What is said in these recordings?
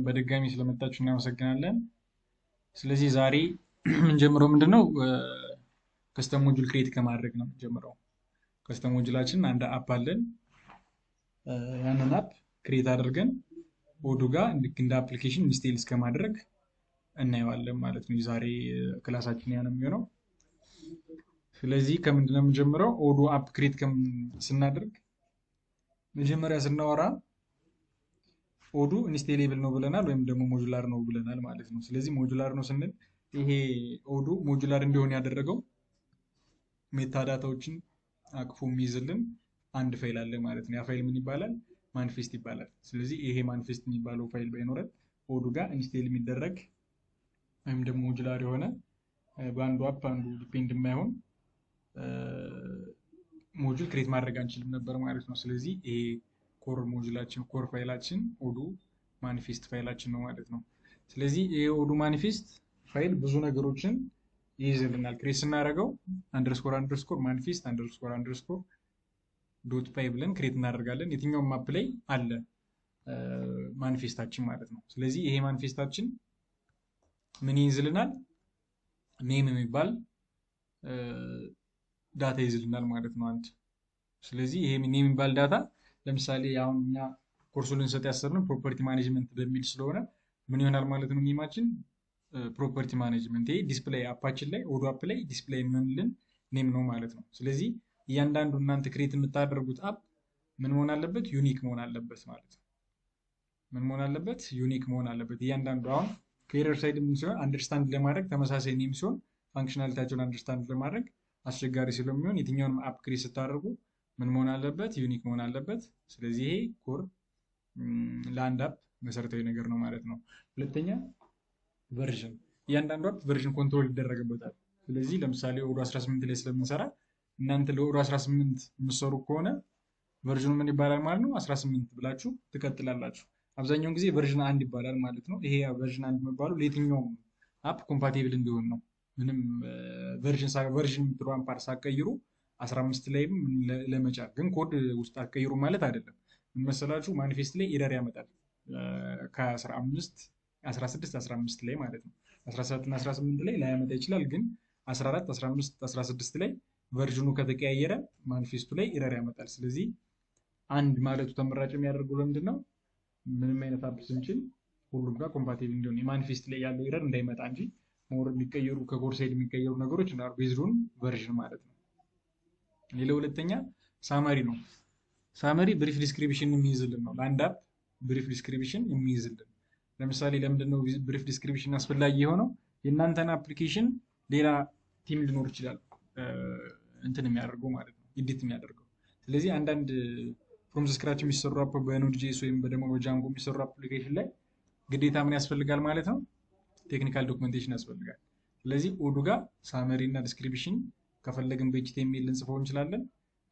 በድጋሚ ስለመጣችሁ እናመሰግናለን። ስለዚህ ዛሬ የምንጀምረው ምንድነው ከስተም ሞጁል ክሬት ከማድረግ ነው የምንጀምረው። ከስተም ሞጁላችን አንድ አፕ አለን። ያንን አፕ ክሬት አድርገን ኦዱ ጋር እንደ አፕሊኬሽን ኢንስቴል እስከማድረግ እናየዋለን ማለት ነው። የዛሬ ክላሳችን ያ ነው የሚሆነው። ስለዚህ ከምንድነው የምንጀምረው? ኦዱ አፕ ክሬት ስናደርግ መጀመሪያ ስናወራ ኦዱ ኢንስቴሌብል ነው ብለናል ወይም ደግሞ ሞጁላር ነው ብለናል ማለት ነው። ስለዚህ ሞጁላር ነው ስንል ይሄ ኦዱ ሞጁላር እንዲሆን ያደረገው ሜታዳታዎችን አቅፎ የሚይዝልን አንድ ፋይል አለ ማለት ነው። ያ ፋይል ምን ይባላል? ማኒፌስት ይባላል። ስለዚህ ይሄ ማኒፌስት የሚባለው ፋይል ባይኖረን ኦዱ ጋር ኢንስቴል የሚደረግ ወይም ደግሞ ሞጁላር የሆነ በአንዱ አፕ አንዱ ዲፔንድ የማይሆን ሞጁል ክሬት ማድረግ አንችልም ነበር ማለት ነው። ስለዚህ ይሄ ኮር ሞጁላችን ኮር ፋይላችን ኦዱ ማኒፌስት ፋይላችን ነው ማለት ነው። ስለዚህ ይሄ ኦዱ ማኒፌስት ፋይል ብዙ ነገሮችን ይይዝልናል። ክሬት ስናደርገው አንደርስኮር ማኒፌስት አንደርስኮር ዶት ፓይ ብለን ክሬት እናደርጋለን። የትኛውም ማፕ ላይ አለ ማኒፌስታችን ማለት ነው። ስለዚህ ይሄ ማኒፌስታችን ምን ይይዝልናል? ኔም የሚባል ዳታ ይይዝልናል ማለት ነው አንድ። ስለዚህ ይሄ ኔም የሚባል ዳታ ለምሳሌ አሁን እኛ ኮርሱ ልንሰጥ ያሰብነው ፕሮፐርቲ ማኔጅመንት በሚል ስለሆነ ምን ይሆናል ማለት ነው? ኔማችን ፕሮፐርቲ ማኔጅመንት። ይሄ ዲስፕሌይ አፓችን ላይ ኦዱ አፕ ላይ ዲስፕሌይ የምንልን ኔም ነው ማለት ነው። ስለዚህ እያንዳንዱ እናንተ ክሬት የምታደርጉት አፕ ምን መሆን አለበት? ዩኒክ መሆን አለበት ማለት ነው። ምን መሆን አለበት? ዩኒክ መሆን አለበት። እያንዳንዱ አሁን ከኤረር ሳይድ ምን ሲሆን አንደርስታንድ ለማድረግ ተመሳሳይ ኔም ሲሆን ፋንክሽናሊቲያቸውን አንደርስታንድ ለማድረግ አስቸጋሪ ስለሚሆን የትኛውንም አፕ ክሬት ስታደርጉ ምን መሆን አለበት? ዩኒክ መሆን አለበት። ስለዚህ ይሄ ኮር ለአንድ አፕ መሰረታዊ ነገር ነው ማለት ነው። ሁለተኛ ቨርዥን፣ እያንዳንዱ አፕ ቨርዥን ኮንትሮል ይደረግበታል። ስለዚህ ለምሳሌ ኦዱ 18 ላይ ስለምንሰራ እናንተ ለኦዱ 18 የምትሰሩ ከሆነ ቨርዥኑ ምን ይባላል ማለት ነው? 18 ብላችሁ ትቀጥላላችሁ። አብዛኛውን ጊዜ ቨርዥን 1 ይባላል ማለት ነው። ይሄ ቨርዥን 1 የሚባለው ለየትኛውም አፕ ኮምፓቲብል እንዲሆን ነው። ምንም ቨርዥን የምትለዋን ፓርት ሳትቀይሩ 15 ላይም ለመጫን ግን ኮድ ውስጥ አትቀይሩ ማለት አይደለም። ምን መሰላችሁ? ማኒፌስት ላይ ኤረር ያመጣል ከ15 16 15 ላይ ማለት ነው። 17 እና 18 ላይ ላያመጣ ይችላል፣ ግን 14 15 16 ላይ ቨርዥኑ ከተቀያየረ ማኒፌስቱ ላይ ኤረር ያመጣል። ስለዚህ አንድ ማለቱ ተመራጭ የሚያደርገው ለምንድን ነው? ምንም አይነት አፕ ስንጭን ሁሉም ጋር ኮምፓቲብል እንዲሆን የማኒፌስት ላይ ያለው ኤረር እንዳይመጣ እንጂ ሞር የሚቀየሩ ከኮር ሳይድ የሚቀየሩ ነገሮች እንዳሉ ቤዝዱን ቨርዥን ማለት ነው። ሌላ ሁለተኛ ሳመሪ ነው። ሳመሪ ብሪፍ ዲስክሪፕሽን የሚይዝልን ነው። ለአንድ አፕ ብሪፍ ዲስክሪፕሽን የሚይዝልን። ለምሳሌ ለምንድነው ብሪፍ ዲስክሪፕሽን አስፈላጊ የሆነው? የእናንተን አፕሊኬሽን ሌላ ቲም ሊኖር ይችላል እንትን የሚያደርገው ማለት ነው፣ ኤዲት የሚያደርገው። ስለዚህ አንዳንድ ፍሮም ስክራች የሚሰሩ አፕ በኖድ ጄስ ወይም ደግሞ በጃንጎ የሚሰሩ አፕሊኬሽን ላይ ግዴታ ምን ያስፈልጋል ማለት ነው? ቴክኒካል ዶክመንቴሽን ያስፈልጋል። ስለዚህ ኦዱ ጋር ሳመሪ እና ዲስክሪፕሽን ከፈለግን በኤችቲኤምኤል ልንጽፈው እንችላለን።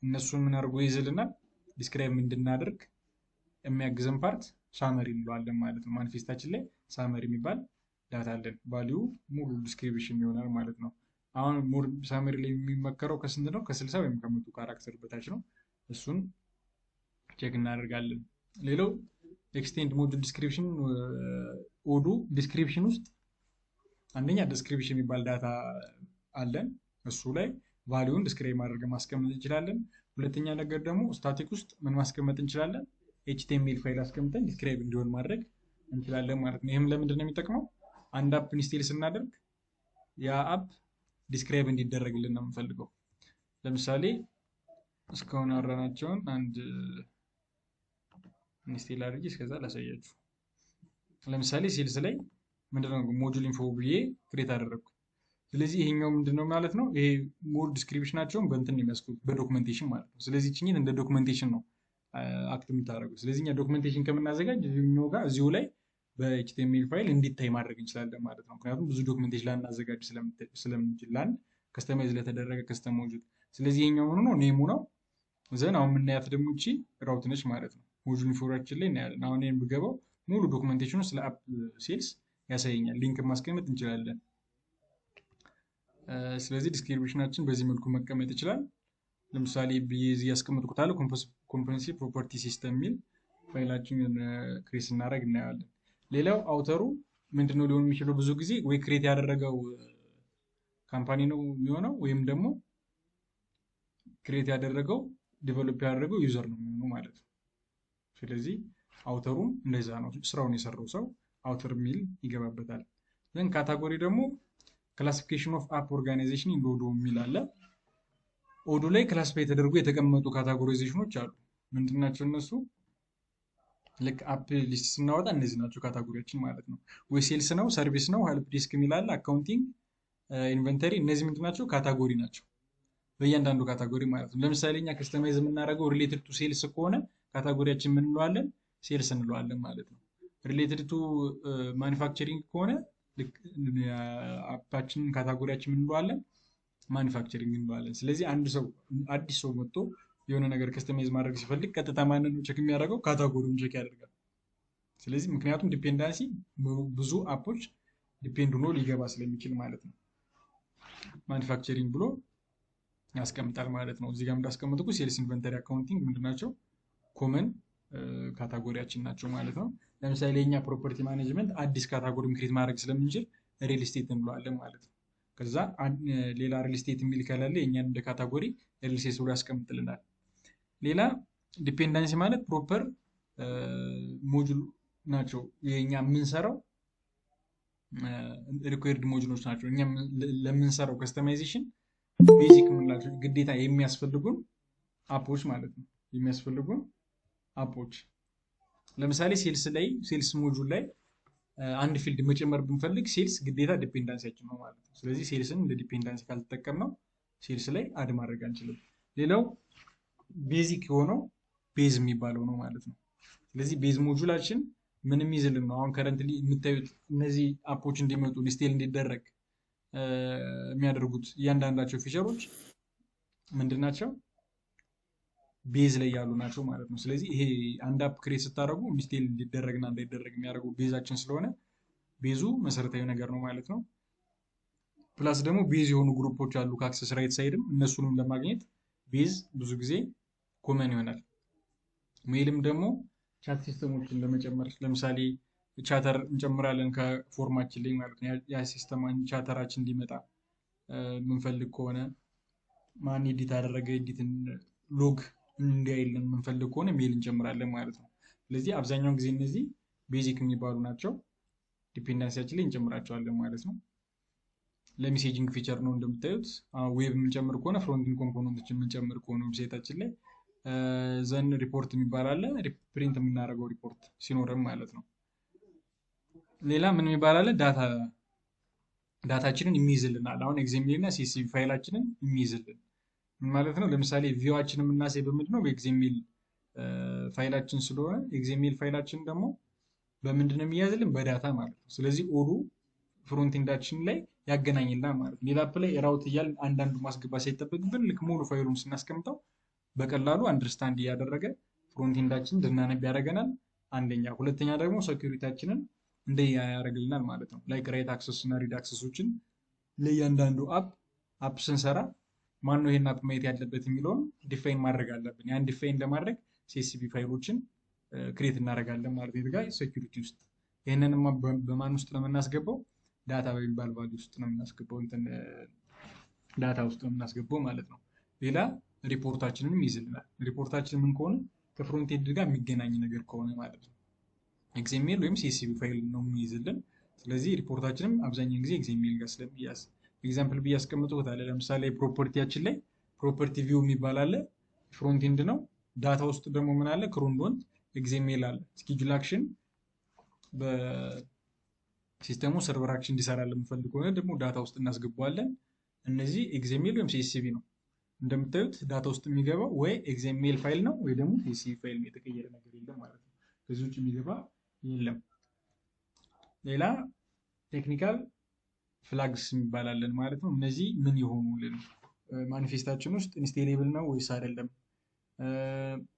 እነሱን ምን አድርጎ ይይዝልናል? ዲስክራይብ እንድናደርግ የሚያግዘን ፓርት ሳመሪ እንለዋለን ማለት ነው። ማኒፌስታችን ላይ ሳመሪ የሚባል ዳታ አለን። ቫሊዩ ሙሉ ዲስክሪፕሽን ይሆናል ማለት ነው። አሁን ሳመሪ ላይ የሚመከረው ከስንት ነው? ከ60 ወይም ከ100 ካራክተር በታች ነው። እሱን ቼክ እናደርጋለን። ሌላው ኤክስቴንድ ሞጁል ዲስክሪፕሽን። ኦዱ ዲስክሪፕሽን ውስጥ አንደኛ ዲስክሪፕሽን የሚባል ዳታ አለን። እሱ ላይ ቫሊዩን ዲስክራይብ ማድረግ ማስቀመጥ እንችላለን። ሁለተኛ ነገር ደግሞ ስታቲክ ውስጥ ምን ማስቀመጥ እንችላለን? ኤችቲኤምኤል ፋይል አስቀምጠን ዲስክራይብ እንዲሆን ማድረግ እንችላለን ማለት ነው። ይህም ለምንድን ነው የሚጠቅመው? አንድ አፕ ኢንስቴል ስናደርግ ያ አፕ ዲስክራይብ እንዲደረግልን ነው የምንፈልገው። ለምሳሌ እስካሁን ያወራናቸውን አንድ ኢንስቴል አድርጌ እስከዛ ላሳያችሁ። ለምሳሌ ሴልስ ላይ ምንድነው ሞጁል ኢንፎ ብዬ ክሬት አደረግኩ። ስለዚህ ይሄኛው ምንድነው ማለት ነው? ይሄ ሞድ ዲስክሪፕሽናቸውን በእንትን የሚያስቀምጡት በዶክመንቴሽን ማለት ነው። ስለዚህ ችኝት እንደ ዶክመንቴሽን ነው አክት የምታደርገው። ስለዚህ እኛ ዶክመንቴሽን ከምናዘጋጅ እዚሁ ጋር እዚሁ ላይ በኤችቲኤምኤል ፋይል እንዲታይ ማድረግ እንችላለን ማለት ነው። ምክንያቱም ብዙ ዶክመንቴሽን ላናዘጋጅ ስለምንችል ለአንድ ከስተማይዝ ለተደረገ ከስተም ሞጁል። ስለዚህ ይሄኛው ሆኖ ነው ኔሙ ነው። ዘን አሁን የምናያት ደግሞ እቺ ራውት ነች ማለት ነው። ሞጁል ኢንፎራችን ላይ እናያለን። አሁን ይሄን ብገባው ሙሉ ዶክመንቴሽኑ ስለ አፕ ሴልስ ያሳየኛል። ሊንክ ማስቀመጥ እንችላለን። ስለዚህ ዲስክሪፕሽናችን በዚህ መልኩ መቀመጥ ይችላል። ለምሳሌ በዚህ ያስቀመጥኩት አለ ኮምፖነንሲ ፕሮፐርቲ ሲስተም የሚል ፋይላችንን ክሬት እናደርግ እናያለን። ሌላው አውተሩ ምንድነው ሊሆን የሚችለው ብዙ ጊዜ ወይ ክሬት ያደረገው ካምፓኒ ነው የሚሆነው ወይም ደግሞ ክሬት ያደረገው ዲቨሎፕ ያደረገው ዩዘር ነው የሚሆነው ማለት ነው። ስለዚህ አውተሩም እንደዛ ነው። ስራውን የሰራው ሰው አውተር የሚል ይገባበታል። ዘን ካታጎሪ ደግሞ ክላሲፊኬሽን ኦፍ አፕ ኦርጋናይዜሽን ኢን ኦዶ የሚል አለ። ኦዶ ላይ ክላሲፋይ ተደርጎ የተቀመጡ ካታጎራይዜሽኖች አሉ። ምንድናቸው እነሱ? ልክ አፕ ሊስት ስናወጣ እነዚህ ናቸው ካታጎሪያችን ማለት ነው። ወይ ሴልስ ነው፣ ሰርቪስ ነው፣ ሄልፕ ዴስክ የሚል አለ፣ አካውንቲንግ፣ ኢንቨንተሪ። እነዚህ ምንድናቸው? ካታጎሪ ናቸው። በእያንዳንዱ ካታጎሪ ማለት ነው። ለምሳሌ እኛ ከስተማይዝ የምናደርገው ሪሌትድ ቱ ሴልስ ከሆነ ካታጎሪያችን ምን እንለዋለን? ሴልስ እንለዋለን ማለት ነው። ሪሌትድ ቱ ማኒፋክቸሪንግ ከሆነ አፓችን ካታጎሪያችን ምን እንለዋለን? ማኒፋክቸሪንግ እንለዋለን። ስለዚህ አንድ ሰው አዲስ ሰው መጥቶ የሆነ ነገር ከስተማይዝ ማድረግ ሲፈልግ ቀጥታ ማንን ነው ቼክ የሚያደርገው? ካታጎሪውን ቼክ ያደርጋል። ስለዚህ ምክንያቱም ዲፔንዳንሲ ብዙ አፖች ዲፔንድ ሆኖ ሊገባ ስለሚችል ማለት ነው። ማኒፋክቸሪንግ ብሎ ያስቀምጣል ማለት ነው። እዚህ ጋር እንዳስቀምጥኩ ሴልስ፣ ኢንቨንተሪ፣ አካውንቲንግ ምንድናቸው? ኮመን ካታጎሪያችን ናቸው ማለት ነው። ለምሳሌ የኛ ፕሮፐርቲ ማኔጅመንት አዲስ ካታጎሪ ክሬት ማድረግ ስለምንችል ሪል ስቴት እንለዋለን ማለት ነው። ከዛ ሌላ ሪል ስቴት የሚል ከሌለ የኛን እንደ ካታጎሪ ሪል ስቴት ብሎ ያስቀምጥልናል። ሌላ ዲፔንዳንሲ ማለት ፕሮፐር ሞጁል ናቸው። የኛ የምንሰራው ሪኩዌርድ ሞጁሎች ናቸው። እኛ ለምንሰራው ከስተማይዜሽን ቤዚክ የምንላቸው ግዴታ የሚያስፈልጉን አፖች ማለት ነው። የሚያስፈልጉን አፖች ለምሳሌ ሴልስ ሞጁል ላይ አንድ ፊልድ መጨመር ብንፈልግ ሴልስ ግዴታ ዲፔንዳንሲያችን ነው ማለት ነው። ስለዚህ ሴልስን እንደ ዲፔንዳንሲ ካልተጠቀምነው ሴልስ ላይ አድ ማድረግ አንችልም። ሌላው ቤዚክ የሆነው ቤዝ የሚባለው ነው ማለት ነው። ስለዚህ ቤዝ ሞጁላችን ምንም ይዝልን ነው። አሁን ከረንትሊ የምታዩት እነዚህ አፖች እንዲመጡ ሊስቴል እንዲደረግ የሚያደርጉት እያንዳንዳቸው ፊቸሮች ምንድን ናቸው? ቤዝ ላይ ያሉ ናቸው ማለት ነው። ስለዚህ ይሄ አንድ አፕ ክሬት ስታደርጉ ኢንስቴል እንዲደረግና እንዳይደረግ የሚያደርጉ ቤዛችን ስለሆነ ቤዙ መሰረታዊ ነገር ነው ማለት ነው። ፕላስ ደግሞ ቤዝ የሆኑ ግሩፖች አሉ ከአክሰስ ራይት ሳይድም እነሱንም ለማግኘት ቤዝ ብዙ ጊዜ ኮመን ይሆናል። ሜይልም ደግሞ ቻት ሲስተሞችን ለመጨመር ለምሳሌ ቻተር እንጨምራለን ከፎርማችን ላይ ማለት ነው። ያ ሲስተማን ቻተራችን እንዲመጣ የምንፈልግ ከሆነ ማን ኤዲት አደረገ ኤዲትን ሎግ እንዲያይልን የምንፈልግ ከሆነ ሜል እንጨምራለን ማለት ነው። ስለዚህ አብዛኛውን ጊዜ እነዚህ ቤዚክ የሚባሉ ናቸው። ዲፔንዳንሲያችን ላይ እንጨምራቸዋለን ማለት ነው። ለሜሴጂንግ ፊቸር ነው እንደምታዩት። ዌብ የምንጨምር ከሆነ ፍሮንቲንግ ኮምፖነንቶችን የምንጨምር ከሆነ ዌብሳይታችን ላይ ዘን ሪፖርት የሚባል አለ። ፕሪንት የምናደርገው ሪፖርት ሲኖርም ማለት ነው። ሌላ ምን የሚባል አለ? ዳታችንን የሚይዝልናል። አሁን ኤግዜምኤል እና ሲኤስቪ ፋይላችንን የሚይዝልን ምን ማለት ነው? ለምሳሌ ቪዋችንን የምናሳይ በምንድን ነው? በኤግዜምኤል ፋይላችን ስለሆነ ኤግዜምኤል ፋይላችን ደግሞ በምንድን ነው የሚያዝልን? በዳታ ማለት ነው። ስለዚህ ኦዱ ፍሮንቲንዳችን ላይ ያገናኝልናል ማለት ነው። ሌላ አፕ ላይ ራውት እያልን አንዳንዱ ማስገባት ሳይጠበቅብን ልክ ሙሉ ፋይሉን ስናስቀምጠው በቀላሉ አንደርስታንድ እያደረገ ፍሮንቲንዳችን እንድናነብ ያደርገናል። አንደኛ። ሁለተኛ ደግሞ ሴኩሪቲያችንን እንደያ ያደርግልናል ማለት ነው። ላይክ ራይት አክሰስ እና ሪድ አክሰሶችን ለእያንዳንዱ አፕ ስንሰራ ማነው ይሄን አፕ ማየት ያለበት የሚለውን ዲፋይን ማድረግ አለብን። ያን ዲፋይን ለማድረግ ሲኤስቪ ፋይሎችን ክሬት እናደርጋለን ማለት ነው። ጋር ሴኩሪቲ ውስጥ ይህንንማ በማን ውስጥ ነው የምናስገባው? ዳታ በሚባል ቫልዩ ውስጥ ነው የምናስገባው። ዳታ ውስጥ ነው የምናስገባው ማለት ነው። ሌላ ሪፖርታችንንም ይይዝልናል። ሪፖርታችን ምን ከሆነ ከፍሮንት ኤንድ ጋር የሚገናኝ ነገር ከሆነ ማለት ነው። ኤግዜምኤል ወይም ሲኤስቪ ፋይል ነው የሚይዝልን። ስለዚህ ሪፖርታችንም አብዛኛውን ጊዜ ኤግዜምኤል ጋር ስለሚያዝ ኤግዛምፕል ብዬ ያስቀምጡት አለ። ለምሳሌ ፕሮፐርቲያችን ላይ ፕሮፐርቲ ቪው የሚባል አለ፣ ፍሮንት ኤንድ ነው። ዳታ ውስጥ ደግሞ ምን አለ? ክሩንዶንት ኤግዜምኤል አለ። ስኬጁል አክሽን በሲስተሙ ሰርቨር አክሽን እንዲሰራ ለምፈልግ ከሆነ ደግሞ ዳታ ውስጥ እናስገባዋለን። እነዚህ ኤግዜምኤል ወይም ሲኤስቪ ነው። እንደምታዩት ዳታ ውስጥ የሚገባው ወይ ኤግዜምኤል ፋይል ነው ወይ ደግሞ ሲኤስቪ ፋይል ነው። የተቀየረ ነገር የለም ማለት ነው። ከዚህ ውጭ የሚገባ የለም። ሌላ ቴክኒካል ፍላግስ የሚባላለን ማለት ነው። እነዚህ ምን የሆኑልን ማኒፌስታችን ውስጥ ኢንስቴሌብል ነው ወይስ አይደለም፣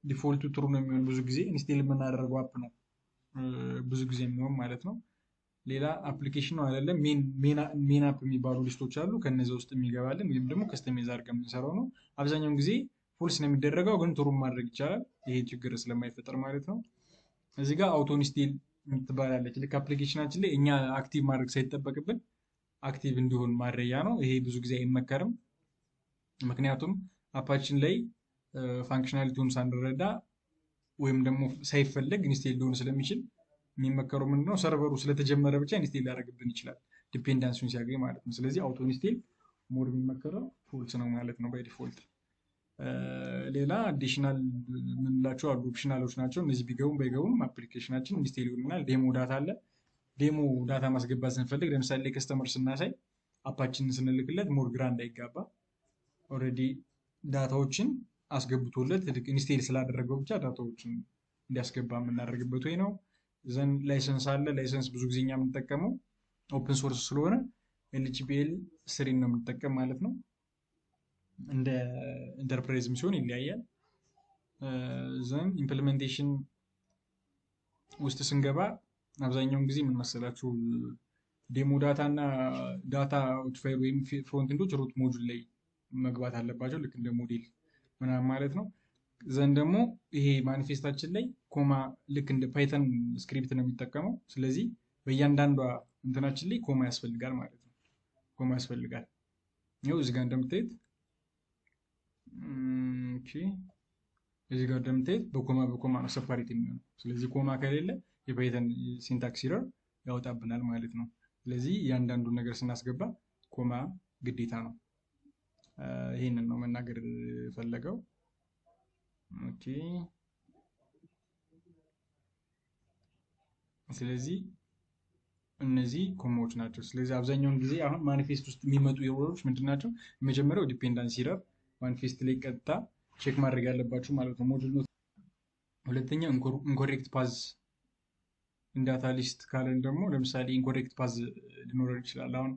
ዲፎልቱ ትሩ ነው የሚሆን ብዙ ጊዜ ኢንስቴል የምናደርገው አፕ ነው ብዙ ጊዜ የሚሆን ማለት ነው። ሌላ አፕሊኬሽን ነው አይደለም። ሜን አፕ የሚባሉ ሊስቶች አሉ። ከነዚህ ውስጥ የሚገባልን ወይም ደግሞ ከስተማይዝ አድርገን የምንሰራው ነው። አብዛኛውን ጊዜ ፉልስ ነው የሚደረገው፣ ግን ትሩም ማድረግ ይቻላል። ይሄ ችግር ስለማይፈጠር ማለት ነው። እዚህ ጋር አውቶ ኢንስቴል ትባላለች። ልክ አፕሊኬሽናችን ላይ እኛ አክቲቭ ማድረግ ሳይጠበቅብን አክቲቭ እንዲሆን ማድረያ ነው። ይሄ ብዙ ጊዜ አይመከርም። ምክንያቱም አፓችን ላይ ፋንክሽናሊቲውን ሳንረዳ ወይም ደግሞ ሳይፈለግ ኢንስቴል ሊሆን ስለሚችል የሚመከረው ምንድነው ሰርቨሩ ስለተጀመረ ብቻ ኢንስቴል ሊያደርግብን ይችላል፣ ዲፔንዳንሲውን ሲያገኝ ማለት ነው። ስለዚህ አውቶ ኢንስቴል ሞር የሚመከረው ፎልስ ነው ማለት ነው ባይ ዲፎልት። ሌላ አዲሽናል የምንላቸው አሉ፣ ኦፕሽናሎች ናቸው። እነዚህ ቢገቡም ባይገቡም አፕሊኬሽናችን ኢንስቴል ይሆናል። ዴሞ ዳታ አለ። ዴሞ ዳታ ማስገባት ስንፈልግ ለምሳሌ ከስተመር ስናሳይ አፓችንን ስንልክለት ሞር ግራ እንዳይጋባ ኦልሬዲ ዳታዎችን አስገብቶለት ኢንስቴል ስላደረገው ብቻ ዳታዎችን እንዲያስገባ የምናደርግበት ወይ ነው። ዘን ላይሰንስ አለ። ላይሰንስ ብዙ ጊዜ እኛ የምንጠቀመው ኦፕን ሶርስ ስለሆነ ኤልጂፒኤል ስሪን ነው የምንጠቀም ማለት ነው። እንደ ኢንተርፕራይዝም ሲሆን ይለያያል። ዘን ኢምፕሊሜንቴሽን ውስጥ ስንገባ አብዛኛውን ጊዜ ምን መሰላችሁ ዴሞ ዳታ እና ዳታ ፋይል ወይም ፍሮንት ኤንዶች ሩት ሞጁል ላይ መግባት አለባቸው፣ ልክ እንደ ሞዴል ምናምን ማለት ነው። ዘንድ ደግሞ ይሄ ማኒፌስታችን ላይ ኮማ ልክ እንደ ፓይተን ስክሪፕት ነው የሚጠቀመው። ስለዚህ በእያንዳንዷ እንትናችን ላይ ኮማ ያስፈልጋል ማለት ነው። ኮማ ያስፈልጋል። ይኸው እዚህ ጋር እንደምታዩት እዚህ ጋር እንደምታዩት በኮማ ነው ሰፓሬት የሚሆነው። ስለዚህ ኮማ ከሌለ የፓይተን ሲንታክስ ኢረር ያወጣብናል ማለት ነው። ስለዚህ እያንዳንዱን ነገር ስናስገባ ኮማ ግዴታ ነው። ይህንን ነው መናገር ፈለገው። ኦኬ ስለዚህ እነዚህ ኮማዎች ናቸው። ስለዚህ አብዛኛውን ጊዜ አሁን ማኒፌስት ውስጥ የሚመጡ ኤረሮች ምንድን ናቸው? የመጀመሪያው ዲፔንዳንሲ ኢረር ማኒፌስት ላይ ቀጥታ ቼክ ማድረግ ያለባችሁ ማለት ነው። ሞጁል ኖት። ሁለተኛ ኢንኮሬክት ፓዝ ኢንዳታ ሊስት ካለን ደግሞ ለምሳሌ ኢንኮሬክት ፓዝ ሊኖረን ይችላል። አሁን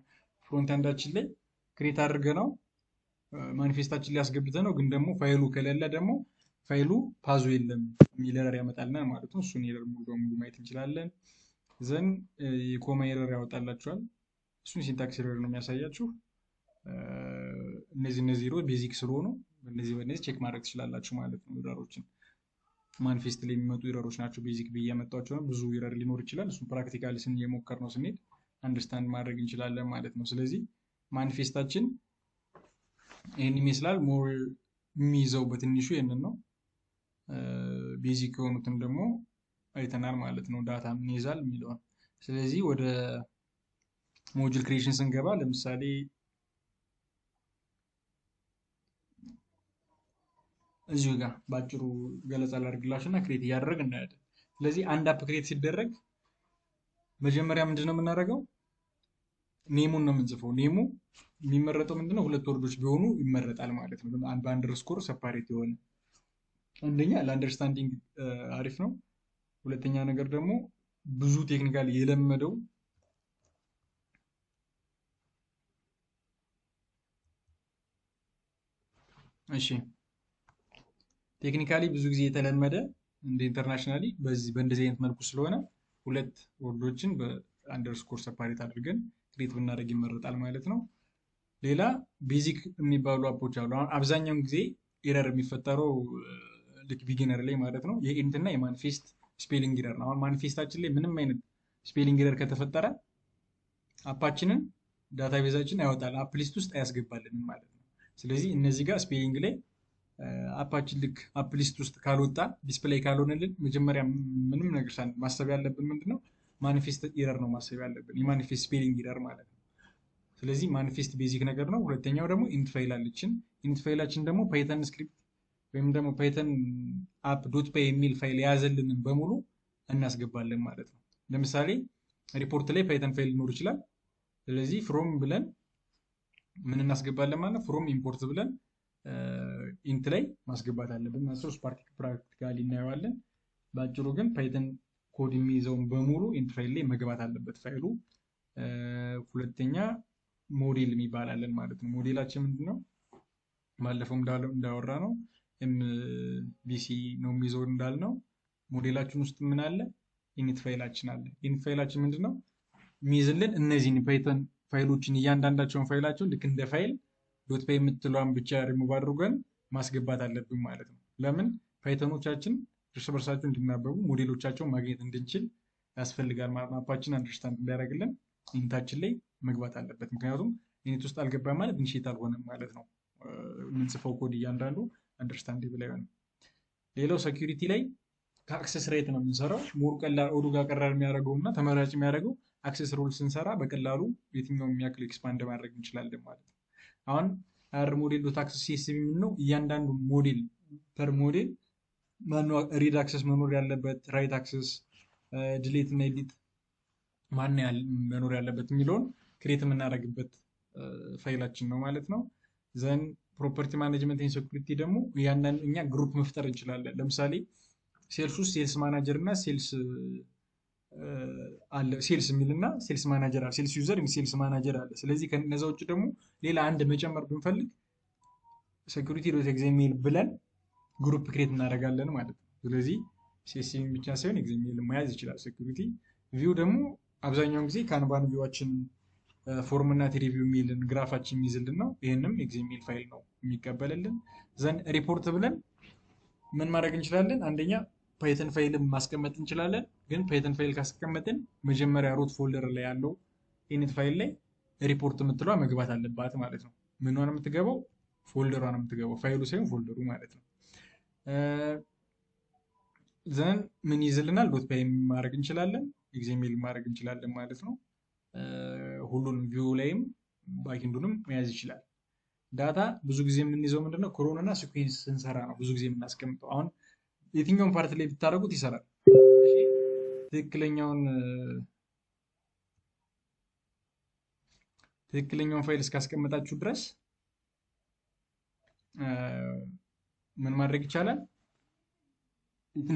ፍሮንት አንዳችን ላይ ክሬት አድርገ ነው ማኒፌስታችን ላይ አስገብተ ነው፣ ግን ደግሞ ፋይሉ ከሌለ ደግሞ ፋይሉ ፓዙ የለም የሚል ኤረር ያመጣልናል ማለት ነው። እሱን ኤረር ሙሉ በሙሉ ማየት እንችላለን። ዘን የኮማ ኤረር ያወጣላችኋል። እሱን ሲንታክስ ኤረር ነው የሚያሳያችሁ። እነዚህ ኤረሮች ቤዚክ ስለሆኑ በእነዚህ ቼክ ማድረግ ትችላላችሁ ማለት ነው። ኤረሮችን ማኒፌስት ላይ የሚመጡ ኤረሮች ናቸው። ቤዚክ ብዬ ያመጣቸው ነው። ብዙ ኤረር ሊኖር ይችላል። እሱን ፕራክቲካሊ እየሞከር ነው ስንሄድ አንደርስታንድ ማድረግ እንችላለን ማለት ነው። ስለዚህ ማኒፌስታችን ይህን ይመስላል። ሞር የሚይዘው በትንሹ ይህንን ነው። ቤዚክ የሆኑትን ደግሞ አይተናል ማለት ነው። ዳታ ምን ይዛል የሚለውን። ስለዚህ ወደ ሞጁል ክሬሽን ስንገባ ለምሳሌ እዚሁ ጋር በአጭሩ ገለጻ ላድርግላችሁ እና ክሬት እያደረግ እናያለን። ስለዚህ አንድ አፕ ክሬት ሲደረግ መጀመሪያ ምንድን ነው የምናደርገው? ኔሙን ነው የምንጽፈው። ኔሙ የሚመረጠው ምንድነው? ሁለት ወርዶች ቢሆኑ ይመረጣል ማለት ነው። በአንደርስኮር ሰፓሬት የሆነ አንደኛ ለአንደርስታንዲንግ አሪፍ ነው። ሁለተኛ ነገር ደግሞ ብዙ ቴክኒካል የለመደው ቴክኒካሊ ብዙ ጊዜ የተለመደ እንደ ኢንተርናሽናሊ በእንደዚህ አይነት መልኩ ስለሆነ ሁለት ወርዶችን በአንደርስኮር ሰፓሬት አድርገን ክሬት ብናደርግ ይመረጣል ማለት ነው። ሌላ ቤዚክ የሚባሉ አፖች አሉ። አሁን አብዛኛውን ጊዜ ኤረር የሚፈጠረው ልክ ቢጊነር ላይ ማለት ነው የኢንት እና የማኒፌስት ስፔሊንግ ኤረር ነው። አሁን ማኒፌስታችን ላይ ምንም አይነት ስፔሊንግ ኤረር ከተፈጠረ አፓችንን ዳታቤዛችን ያወጣል፣ አፕ ሊስት ውስጥ አያስገባልንም ማለት ነው። ስለዚህ እነዚህ ጋር ስፔሊንግ ላይ አፓችን ልክ አፕ ሊስት ውስጥ ካልወጣ ዲስፕሌይ ካልሆነልን መጀመሪያ ምንም ነገር ማሰብ ያለብን ምንድነው ማኒፌስት ኤረር ነው ማሰብ ያለብን፣ የማኒፌስት ስፔሊንግ ኤረር ማለት ነው። ስለዚህ ማኒፌስት ቤዚክ ነገር ነው። ሁለተኛው ደግሞ ኢንት ፋይል አለችን። ኢንት ፋይላችን ደግሞ ፓይተን ስክሪፕት ወይም ደግሞ ፓይተን አፕ ዶት ፓይ የሚል ፋይል የያዘልንን በሙሉ እናስገባለን ማለት ነው። ለምሳሌ ሪፖርት ላይ ፓይተን ፋይል ሊኖር ይችላል። ስለዚህ ፍሮም ብለን ምን እናስገባለን ማለት ነው? ፍሮም ኢምፖርት ብለን ኢንት ላይ ማስገባት አለብን ማለት ነው። ፕራክቲካሊ እናየዋለን። በአጭሩ ግን ፓይተን ኮድ የሚይዘውን በሙሉ ኢንት ፋይል ላይ መግባት አለበት ፋይሉ። ሁለተኛ ሞዴል የሚባል አለን ማለት ነው። ሞዴላችን ምንድነው? ባለፈው እንዳወራ ነው ኤምቢሲ ነው የሚይዘው እንዳልነው። ሞዴላችን ውስጥ ምን አለ? ኢኒት ፋይላችን አለ። ኢኒት ፋይላችን ምንድነው የሚይዝልን? እነዚህን ፓይተን ፋይሎችን እያንዳንዳቸውን ፋይላቸውን ልክ እንደ ፋይል ዶት ፓይ የምትለዋን ብቻ ሪሙቭ አድርገን ማስገባት አለብን ማለት ነው። ለምን? ፓይተኖቻችን እርስ በርሳቸው እንዲናበቡ ሞዴሎቻቸውን ማግኘት እንድንችል ያስፈልጋል ማለት ነው። አፓችን አንደርስታንድ እንዲያደርግልን ኢኒታችን ላይ መግባት አለበት። ምክንያቱም ኢኒት ውስጥ አልገባም ማለት ኢኒሼት አልሆነም ማለት ነው። የምንጽፈው ኮድ እያንዳንዱ አንደርስታንድ ብላ ይሆንም። ሌላው ሴኩሪቲ ላይ ከአክሰስ ሬት ነው የምንሰራው። ሞር ቀላል ኦዱ ጋር ቀላል የሚያደርገው እና ተመራጭ የሚያደርገው አክሰስ ሮል ስንሰራ በቀላሉ የትኛውም የሚያክል ኤክስፓንድ ማድረግ እንችላለን ማለት ነው። አሁን አር ሞዴል ዶት አክሰስ ሲኤስቪ የምንለው እያንዳንዱ ሞዴል ፐር ሞዴል ሪድ አክሰስ መኖር ያለበት፣ ራይት አክሰስ፣ ድሌት እና ኤዲት ማን መኖር ያለበት የሚለውን ክሬት የምናደርግበት ፋይላችን ነው ማለት ነው። ዘን ፕሮፐርቲ ማኔጅመንት ኤንድ ሴኩሪቲ ደግሞ እያንዳንዱ እኛ ግሩፕ መፍጠር እንችላለን። ለምሳሌ ሴልስ ውስጥ ሴልስ ማናጀር እና ሴልስ አለ፣ ሴልስ የሚል እና ሴልስ ማናጀር አለ፣ ሴልስ ዩዘር፣ ሴልስ ማናጀር አለ። ስለዚህ ከነዛ ውጭ ደግሞ ሌላ አንድ መጨመር ብንፈልግ ሴኩሪቲ ዶት ኤግዛሚል ብለን ግሩፕ ክሬት እናደርጋለን ማለት ነው። ስለዚህ ሲኤስቪ ብቻ ሳይሆን ኤግዛሚል መያዝ ይችላል ሴኩሪቲ። ቪው ደግሞ አብዛኛውን ጊዜ ካንባን ቪዋችን ፎርም እና ሪቪው የሚልን ግራፋችን የሚይዝልን ነው። ይህንም ኤግዛሚል ፋይል ነው የሚቀበልልን። ዘን ሪፖርት ብለን ምን ማድረግ እንችላለን? አንደኛ ፓይተን ፋይልም ማስቀመጥ እንችላለን። ግን ፓይተን ፋይል ካስቀመጥን መጀመሪያ ሩት ፎልደር ላይ ያለው ኢኒት ፋይል ላይ ሪፖርት የምትለዋ መግባት አለባት ማለት ነው። ምኗን የምትገባው? ፎልደሯን የምትገባው፣ ፋይሉ ሳይሆን ፎልደሩ ማለት ነው። ዘን ምን ይዝልናል? ዶት ፓይ ማድረግ እንችላለን፣ ኤግዛሚል ማድረግ እንችላለን ማለት ነው። ሁሉንም ቪው ላይም ባኪንዱንም መያዝ ይችላል። ዳታ ብዙ ጊዜ የምንይዘው ምንድነው? ክሮን እና ሲኩዌንስ ስንሰራ ነው ብዙ ጊዜ የምናስቀምጠው። አሁን የትኛውን ፓርት ላይ ብታደርጉት ይሰራል። ትክክለኛውን ፋይል እስካስቀመጣችሁ ድረስ ምን ማድረግ ይቻላል?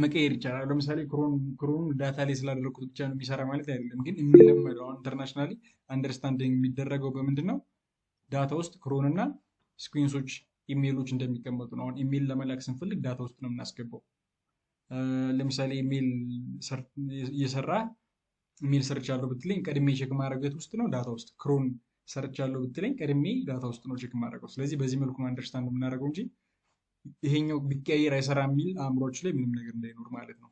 መቀየር ይቻላል። ለምሳሌ ክሮን ዳታ ላይ ስላደረኩት ብቻ ነው የሚሰራ ማለት አይደለም። ግን የሚለመደው አሁን ኢንተርናሽናሊ አንደርስታንዲንግ የሚደረገው በምንድን ነው? ዳታ ውስጥ ክሮን እና ስኩዌንሶች ኢሜይሎች እንደሚቀመጡ ነው። አሁን ኢሜይል ለመላክ ስንፈልግ ዳታ ውስጥ ነው የምናስገባው። ለምሳሌ ኢሜይል እየሰራ ኢሜይል ሰርች አለው ብትለኝ ቀድሜ ቼክ ማድረግበት ውስጥ ነው ዳታ ውስጥ። ክሮን ሰርች አለው ብትለኝ ቀድሜ ዳታ ውስጥ ነው ቼክ ማድረገው። ስለዚህ በዚህ መልኩ ነው አንደርስታንድ የምናደርገው እንጂ ይሄኛው ቢቀየር አይሰራ የሚል አእምሮች ላይ ምንም ነገር እንዳይኖር ማለት ነው።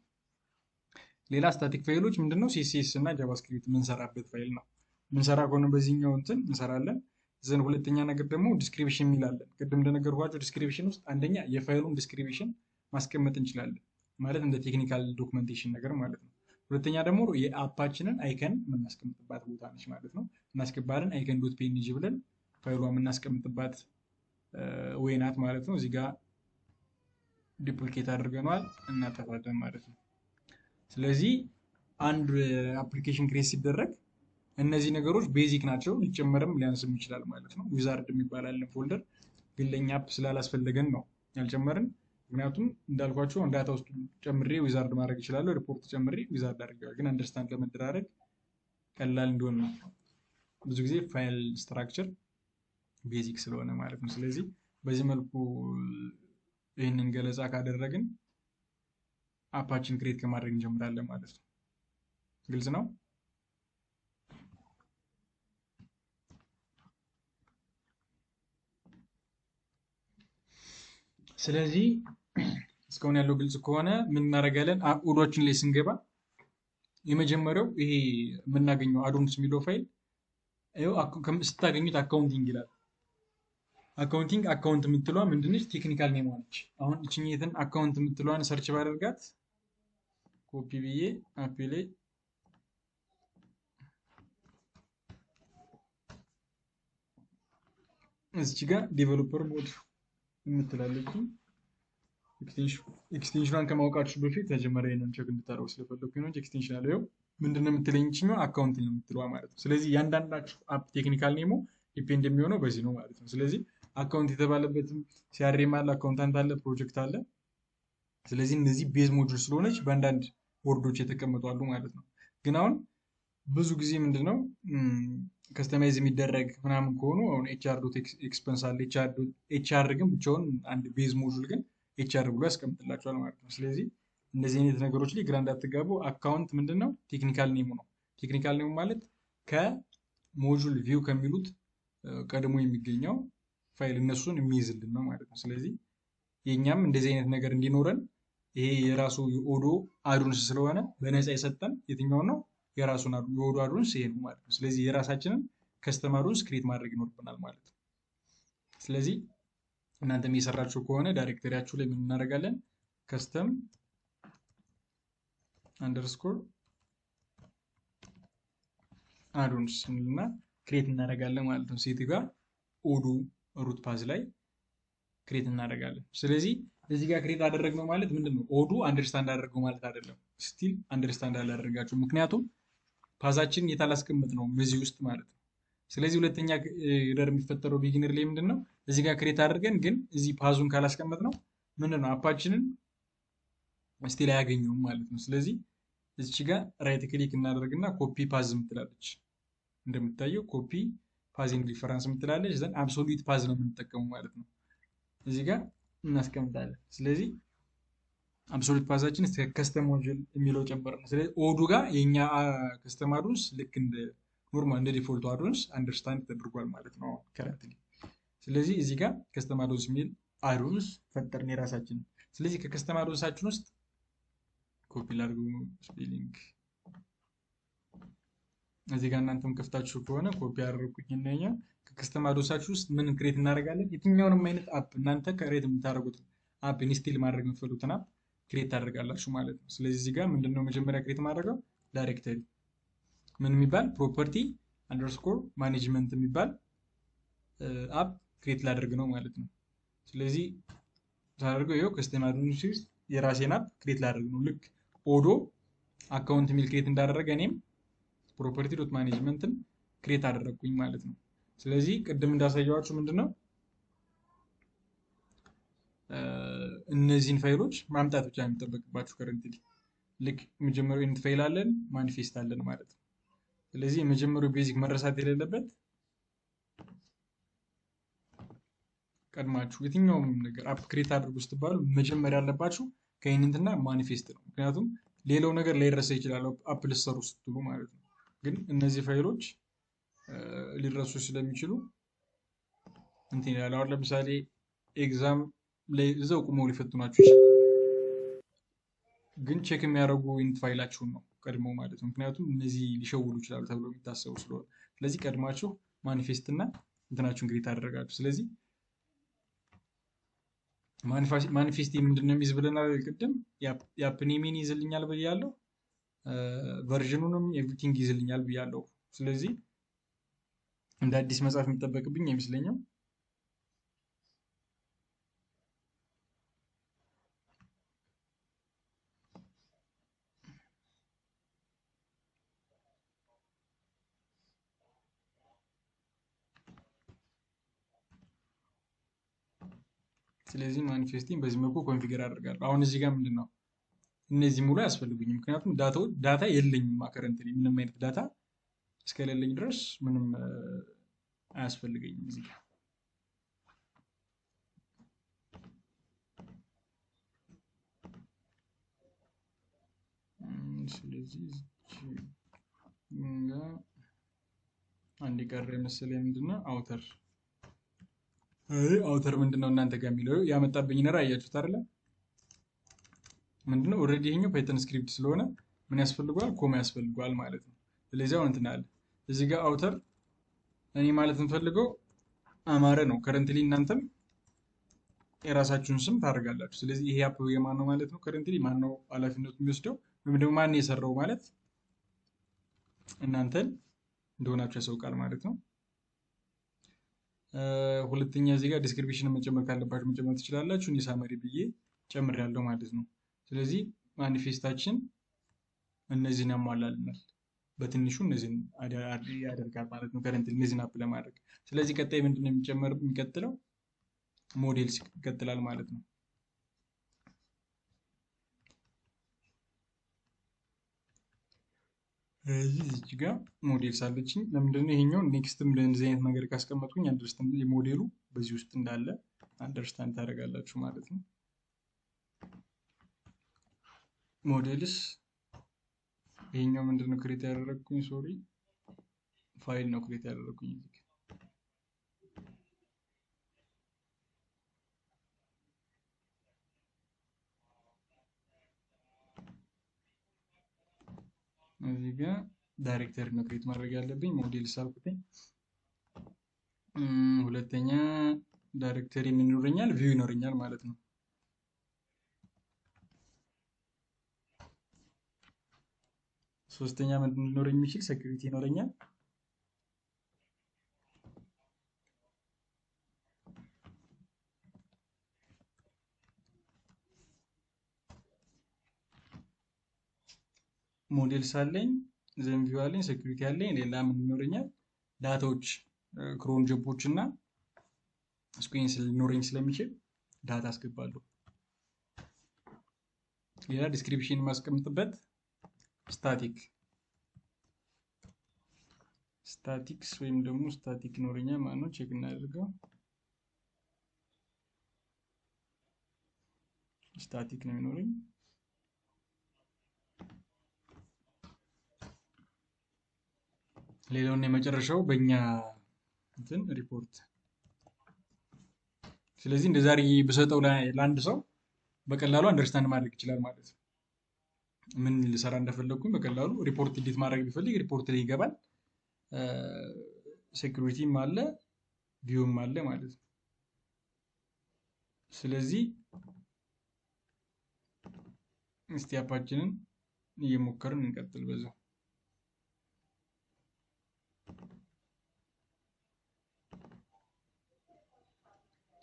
ሌላ ስታቲክ ፋይሎች ምንድነው? ሲኤስኤስ እና ጃቫስክሪፕት የምንሰራበት ፋይል ነው። ምንሰራ ከሆነ በዚህኛው እንትን እንሰራለን። ዘን ሁለተኛ ነገር ደግሞ ዲስክሪፕሽን የሚላለን። ቅድም እንደነገርኳቸው ዲስክሪፕሽን ውስጥ አንደኛ የፋይሉን ዲስክሪፕሽን ማስቀመጥ እንችላለን ማለት እንደ ቴክኒካል ዶክመንቴሽን ነገር ማለት ነው። ሁለተኛ ደግሞ የአፓችንን አይከን የምናስቀምጥባት ቦታ ነች ማለት ነው። እናስገባለን አይከን ዶት ፒኤንጂ ብለን ፋይሏ የምናስቀምጥባት ወይ ናት ማለት ነው። እዚህ ጋር ዲፕሊኬት አድርገነዋል እናጠፋለን ማለት ነው። ስለዚህ አንድ አፕሊኬሽን ክሬት ሲደረግ እነዚህ ነገሮች ቤዚክ ናቸው፣ ሊጨመርም ሊያንስም ይችላል ማለት ነው። ዊዛርድ የሚባላለን ፎልደር ግን ለእኛ አፕ ስላላስፈለገን ነው ያልጨመርን። ምክንያቱም እንዳልኳቸው ዳታ ውስጥ ጨምሬ ዊዛርድ ማድረግ ይችላለሁ፣ ሪፖርት ጨምሬ ዊዛርድ አድርገዋል። ግን አንደርስታንድ ለመደራረግ ቀላል እንዲሆን ነው። ብዙ ጊዜ ፋይል ስትራክቸር ቤዚክ ስለሆነ ማለት ነው። ስለዚህ በዚህ መልኩ ይህንን ገለጻ ካደረግን አፓችን ክሬት ከማድረግ እንጀምራለን ማለት ነው። ግልጽ ነው። ስለዚህ እስካሁን ያለው ግልጽ ከሆነ ምን እናደርጋለን? ኦዶችን ላይ ስንገባ የመጀመሪያው ይሄ የምናገኘው አዶንስ የሚለው ፋይል ስታገኙት አካውንቲንግ ይላል። አካውንቲንግ አካውንት የምትለዋ ምንድነች? ቴክኒካል ኔም ነች። አሁን እችኝትን አካውንት የምትለዋን ሰርች ባደርጋት ኮፒ ብዬ አፕ ላይ እዚች ጋር ዴቨሎፐር ቦድ የምትላለች ኤክስቴንሽኗን ከማውቃችሁ በፊት ተጀመረ ይሄንን ቼክ እንድታደርጉ ስለፈለኩኝ ነው። ኤክስቴንሽን አለው ምንድነው የምትለኝ ይችኛው አካውንት ነው የምትለዋ ማለት ነው። ስለዚህ እያንዳንዳችሁ አፕ ቴክኒካል ኔሙ ዲፔንድ የሚሆነው በዚህ ነው ማለት ነው። ስለዚህ አካውንት የተባለበትም ሲአርኤም አለ፣ አካውንታንት አለ፣ ፕሮጀክት አለ። ስለዚህ እነዚህ ቤዝ ሞጁል ስለሆነች በአንዳንድ ቦርዶች የተቀመጡ አሉ ማለት ነው። ግን አሁን ብዙ ጊዜ ምንድነው ከስተማይዝ የሚደረግ ምናምን ከሆኑ አሁን ኤችአር ዶት ኤክስፐንስ አለ። ኤችአር ግን ብቻውን አንድ ቤዝ ሞጁል ግን ኤችአር ብሎ ያስቀምጥላቸዋል ማለት ነው። ስለዚህ እነዚህ አይነት ነገሮች ላይ ግራ እንዳትጋቡ። አካውንት ምንድነው? ቴክኒካል ኔሙ ነው። ቴክኒካል ኔሙ ማለት ከሞጁል ቪው ከሚሉት ቀድሞ የሚገኘው ፋይል እነሱን የሚይዝልን ነው ማለት ነው። ስለዚህ የእኛም እንደዚህ አይነት ነገር እንዲኖረን ይሄ የራሱ የኦዶ አዱንስ ስለሆነ በነፃ የሰጠን የትኛውን ነው? የራሱን የኦዶ አዱንስ ይሄ ነው ማለት ነው። ስለዚህ የራሳችንን ከስተም አዱንስ ክሬት ማድረግ ይኖርብናል ማለት ነው። ስለዚህ እናንተም እየሰራችሁ ከሆነ ዳይሬክተሪያችሁ ላይ ምን እናደርጋለን? ከስተም አንደርስኮር አዱንስ እና ክሬት እናደርጋለን ማለት ነው። ሴት ጋር ኦዶ ሩት ፓዝ ላይ ክሬት እናደርጋለን። ስለዚህ እዚህ ጋር ክሬት አደረግነው ማለት ምንድነው? ኦዱ አንደርስታንድ አደረገው ማለት አይደለም። ስቲል አንደርስታንድ አላደረጋችሁ፣ ምክንያቱም ፓዛችን የት አላስቀምጥ ነው እዚህ ውስጥ ማለት ነው። ስለዚህ ሁለተኛ ኤረር የሚፈጠረው ቢጊነር ላይ ምንድነው? እዚህ ጋር ክሬት አድርገን ግን እዚህ ፓዙን ካላስቀመጥ ነው ምንድነው? አፓችንን ስቲል አያገኘውም ማለት ነው። ስለዚህ እዚህ ጋር ራይት ክሊክ እናደርግና ኮፒ ፓዝ ምትላለች። እንደምታየው ኮፒ ፓዚንግ ሪፈረንስ ምትላለች። ዘን አብሶሉት ፓዝ ነው የምንጠቀመው ማለት ነው። እዚህ ጋር እናስቀምጣለን። ስለዚህ አብሶሉት ፓዛችን ከስተም ሞጁል የሚለው ጨምረን፣ ስለዚህ ኦዱ ጋር የኛ ከስተም አዱንስ ልክ እንደ ኖርማል እንደ ዲፎልት አዱንስ አንደርስታንድ ተደርጓል ማለት ነው ከረንትሊ። ስለዚህ እዚህ ጋር ከስተም አዱንስ የሚል አዱንስ ፈጠርን የራሳችን። ስለዚህ ከከስተም አዱንሳችን ውስጥ ኮፒ ላድርጉ ስፔሊንግ እዚህ ጋር እናንተም ከፍታችሁ ከሆነ ኮፒ አደረኩኝ እና ከከስተም አዱንሳችሁ ውስጥ ምን ክሬት እናደርጋለን? የትኛውንም አይነት አፕ እናንተ ክሬት የምታደርጉት አፕ ኢንስቴል ማድረግ የምትፈልጉትን አፕ ክሬት ታደርጋላችሁ ማለት ነው። ስለዚህ እዚህ ጋር ምንድነው መጀመሪያ ክሬት ማድረገው? ዳይሬክተሪ ምን የሚባል ፕሮፐርቲ አንደርስኮር ማኔጅመንት የሚባል አፕ ክሬት ላደርግ ነው ማለት ነው። ስለዚህ ታደርገው ይኸው ከስተም አዱንስ ውስጥ የራሴን አፕ ክሬት ላደርግ ነው። ልክ ኦዶ አካውንት ሚል ክሬት እንዳደረገ እኔም ፕሮፐርቲ ዶት ማኔጅመንትን ክሬት አደረግኩኝ ማለት ነው። ስለዚህ ቅድም እንዳሳየዋችሁ ምንድነው እነዚህን ፋይሎች ማምጣት ብቻ የሚጠበቅባችሁ ከረንትሊ። ልክ የመጀመሪያው ኢንት ፋይል አለን፣ ማኒፌስት አለን ማለት ነው። ስለዚህ የመጀመሪያው ቤዚክ መረሳት የሌለበት ቀድማችሁ የትኛውም ነገር አፕ ክሬት አድርጉ ስትባሉ መጀመሪያ ያለባችሁ ከኢንት እና ማኒፌስት ነው። ምክንያቱም ሌላው ነገር ላይረሳ ይችላል አፕ ልትሰሩ ስትሉ ማለት ነው። ግን እነዚህ ፋይሎች ሊረሱ ስለሚችሉ እንትን ይላል። አሁን ለምሳሌ ኤግዛም ላይ እዛው ቁመው ሊፈትኗችሁ ይችላል። ግን ቼክ የሚያደርጉ ኢንት ፋይላችሁን ነው ቀድሞ ማለት ነው። ምክንያቱም እነዚህ ሊሸውሉ ይችላሉ ተብሎ የሚታሰቡ ስለሆነ፣ ስለዚህ ቀድማችሁ ማኒፌስት እና እንትናችሁን ክሬት አደረጋችሁ። ስለዚህ ማኒፌስት ምንድን ነው የሚይዝ ብለናል ቅድም። የአፕ ኔሜን ይዝልኛል ብያለሁ፣ ቨርዥኑንም ኤቭሪቲንግ ይዝልኛል ብያለሁ። ስለዚህ እንደ አዲስ መጽሐፍ የሚጠበቅብኝ አይመስለኝም። ስለዚህ ማኒፌስቲንግ በዚህ መልኩ ኮንፊገር አደርጋለሁ። አሁን እዚህ ጋር ምንድን ነው እነዚህ ሙሉ አያስፈልጉኝም፣ ምክንያቱም ዳታ የለኝም። ከረንትሊ ምንም አይነት ዳታ እስከሌለኝ ድረስ ምንም አያስፈልገኝም እዚህ ጋር። ስለዚህ አንድ ቀረ መሰለኝ ምንድነው አውተር አውተር ምንድነው እናንተ ጋር የሚለው ያመጣብኝ ነራ አያችሁት አይደለ? ምንድነው ኦልሬዲ ይሄኛው ፓይተን ስክሪፕት ስለሆነ ምን ያስፈልገዋል? ኮማ ያስፈልገዋል ማለት ነው። ስለዚህ አሁን እንትን አለ እዚህ ጋር አውተር እኔ ማለት እንፈልገው አማረ ነው። ከረንትሊ እናንተም የራሳችሁን ስም ታደርጋላችሁ። ስለዚህ ይሄ አፕ የማን ነው ማለት ነው? ከረንትሊ ማን ነው ኃላፊነቱ የሚወስደው ወይም ደግሞ ማን የሰራው ማለት እናንተን እንደሆናችሁ ያሳውቃል ማለት ነው። ሁለተኛ እዚህ ጋር ዲስክሪፕሽን መጨመር ካለባችሁ መጨመር ትችላላችሁ። እኔ ሳመሪ ብዬ ጨምሬያለሁ ማለት ነው። ስለዚህ ማኒፌስታችን እነዚህን ያሟላልናል፣ በትንሹ እነዚህን ያደርጋል ማለት ነው። ከረንት እነዚህን አፕ ለማድረግ ስለዚህ ቀጣይ ምንድነው የሚቀጥለው? ሞዴልስ ይቀጥላል ማለት ነው። እዚህ ጋር ሞዴልስ አለችኝ። ለምንድነው ይሄኛው ኔክስትም ለእንደዚህ አይነት ነገር ካስቀመጥኩኝ አንደርስታንድ የሞዴሉ በዚህ ውስጥ እንዳለ አንደርስታንድ ታደርጋላችሁ ማለት ነው። ሞዴልስ ይሄኛው ምንድነው ክሬት ያደረግኩኝ? ሶሪ ፋይል ነው ክሬት ያደረግኩኝ እዚህ ጋር። እዚህ ጋር ዳይሬክተሪ ነው ክሬት ማድረግ ያለብኝ ሞዴል ሳልኩትኝ። ሁለተኛ ዳይሬክተሪ ምን ይኖረኛል? ቪው ይኖረኛል ማለት ነው። ሶስተኛ ምንድን ሊኖረኝ የሚችል? ሴኩሪቲ ይኖረኛል። ሞዴል ሳለኝ ዘን ቪው አለኝ፣ ሴኩሪቲ አለኝ። ሌላ ምን ይኖረኛል? ዳታዎች ክሮን ጆቦች እና ስኩዌንስ ሊኖረኝ ስለሚችል ዳታ አስገባለሁ። ሌላ ዲስክሪፕሽን የማስቀምጥበት ስታቲክስ ወይም ደግሞ ስታቲክ ይኖረኛል ማለት ነው። ቼክ እናደርገው። ስታቲክ ነው የሚኖረኝ። ሌላውና የመጨረሻው በእኛ እንትን ሪፖርት። ስለዚህ እንደዛ አድርጌ ብሰጠው ለአንድ ሰው በቀላሉ አንደርስታንድ ማድረግ ይችላል ማለት ነው። ምን ልሰራ እንደፈለግኩኝ በቀላሉ ሪፖርት እንዴት ማድረግ ቢፈልግ ሪፖርት ላይ ይገባል። ሴኩሪቲም አለ ቪውም አለ ማለት ነው። ስለዚህ እስቲ አፓችንን እየሞከርን እንቀጥል በዛው።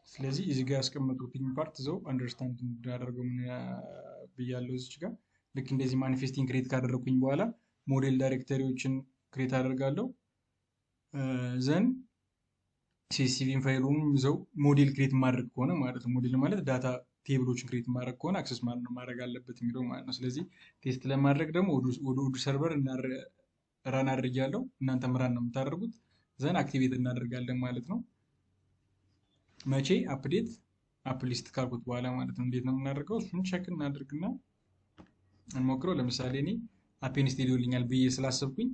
ስለዚህ እዚህ ጋር ያስቀመጡትኝ ፓርት ዘው አንደርስታንድ እንዳደርገው ምን ብያለሁ። እዚች ጋር ልክ እንደዚህ ማኒፌስቲንግ ክሬት ካደረኩኝ በኋላ ሞዴል ዳይሬክተሪዎችን ክሬት አደርጋለሁ። ዘን ሲኤስቪን ፋይሉም ዘው ሞዴል ክሬት ማድረግ ከሆነ ማለት ነው። ሞዴል ማለት ዳታ ቴብሎችን ክሬት ማድረግ ከሆነ አክሰስ ማድረግ አለበት የሚለው ማለት ነው። ስለዚህ ቴስት ለማድረግ ደግሞ ወደ ኦዱ ሰርቨር ራን አድርጊያለሁ። እናንተም ራን ነው የምታደርጉት። ዘን አክቲቬት እናደርጋለን ማለት ነው። መቼ? አፕዴት አፕሊስት ካልኩት በኋላ ማለት ነው። እንዴት ነው የምናደርገው? እሱን ቼክ እናድርግና እንሞክረው። ለምሳሌ እኔ አፕ ኢንስቴል ይልኛል ብዬ ስላሰብኩኝ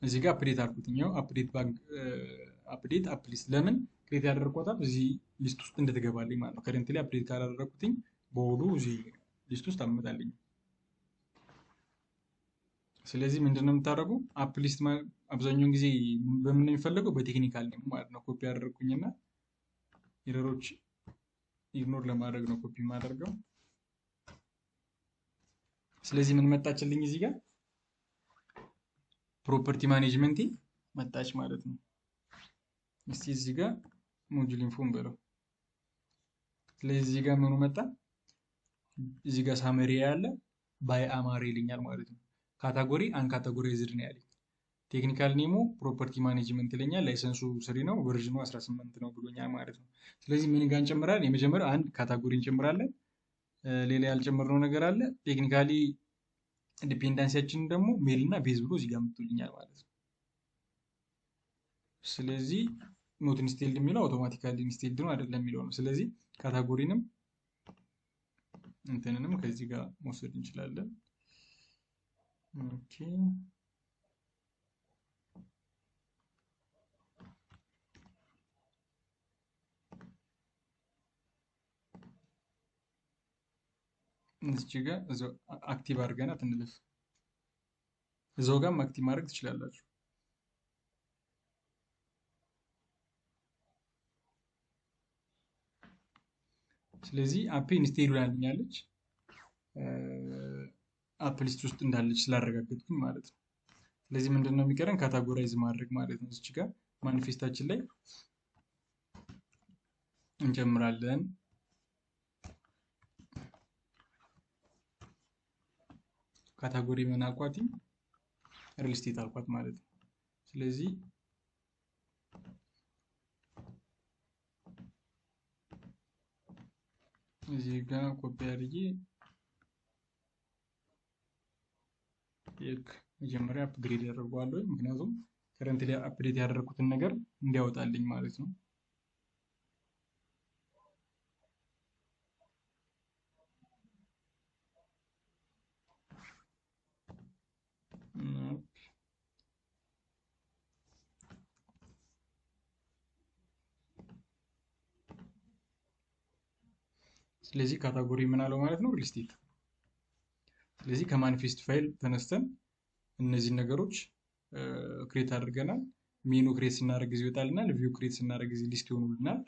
እዚህ ጋር አፕዴት አልኩትኝ። ያው አፕዴት አፕሊስት ለምን ክሬት ያደረኳታል? እዚህ ሊስት ውስጥ እንድትገባልኝ ማለት ነው። ከረንትሊ አፕዴት ካላደረኩትኝ በሆዱ እዚህ ሊስት ውስጥ አመጣልኝ። ስለዚህ ምንድነው የምታደርጉ? አፕሊስት አብዛኛውን ጊዜ በምን ነው የሚፈለገው? በቴክኒካል ነው ማለት ነው። ኮፒ ያደረኩኝና ኤረሮች ኢግኖር ለማድረግ ነው ኮፒ የማደርገው። ስለዚህ ምን መጣችልኝ? እዚህ ጋር ፕሮፐርቲ ማኔጅመንት መጣች ማለት ነው። እስቲ እዚህ ጋር ሞጁል ኢንፎን በለው። ስለዚህ እዚህ ጋር ምኑ መጣ? እዚህ ጋር ሳመሪ ያለ ባይ አማር ይልኛል ማለት ነው። ካታጎሪ አንካታጎራይዝድ ነው ያለኝ። ቴክኒካል ኔሙ ፕሮፐርቲ ማኔጅመንት ይለኛል። ላይሰንሱ 3 ነው፣ ቨርዥኑ 18 ነው ብሎኛል ማለት ነው። ስለዚህ ምን ጋር እንጨምራለን? የመጀመሪያው አንድ ካታጎሪ እንጨምራለን። ሌላ ያልጨመርነው ነገር አለ። ቴክኒካሊ ዲፔንዳንሲያችን ደግሞ ሜል እና ቤዝ ብሎ እዚህ ጋር መጥቶልኛል ማለት ነው። ስለዚህ ኖት ኢንስቴልድ የሚለው አውቶማቲካሊ ኢንስቴልድ ነው አይደለም የሚለው ነው። ስለዚህ ካታጎሪንም እንትንንም ከዚህ ጋር መውሰድ እንችላለን። ኦኬ እዚህ ጋር እዛው አክቲቭ አድርገናት እንለፍ። እዛው ጋርም አክቲቭ ማድረግ ትችላላችሁ። ስለዚህ አፕ ኢንስቴል ላልኛለች አፕ ሊስት ውስጥ እንዳለች ስላረጋገጥኩኝ ማለት ነው። ስለዚህ ምንድነው የሚቀረን? ካታጎራይዝ ማድረግ ማለት ነው። እዚህ ጋር ማኒፌስታችን ላይ እንጨምራለን። ካታጎሪ ምን አልኳት? ሪል ስቴት አልኳት ማለት ነው። ስለዚህ እዚህ ጋር ኮፒ አድርጌ መጀመሪያ አፕግሬድ ያደርገዋለሁ። ምክንያቱም ከረንት ላይ አፕዴት ያደረኩትን ነገር እንዲያወጣልኝ ማለት ነው። ስለዚህ ካታጎሪ ምን አለው ማለት ነው? ሪል ስቴት። ስለዚህ ከማኒፌስት ፋይል ተነስተን እነዚህን ነገሮች ክሬት አድርገናል። ሜኑ ክሬት ስናደርግ ጊዜ ይወጣልናል። ቪው ክሬት ስናደርግ ጊዜ ሊስት ይሆኑልናል።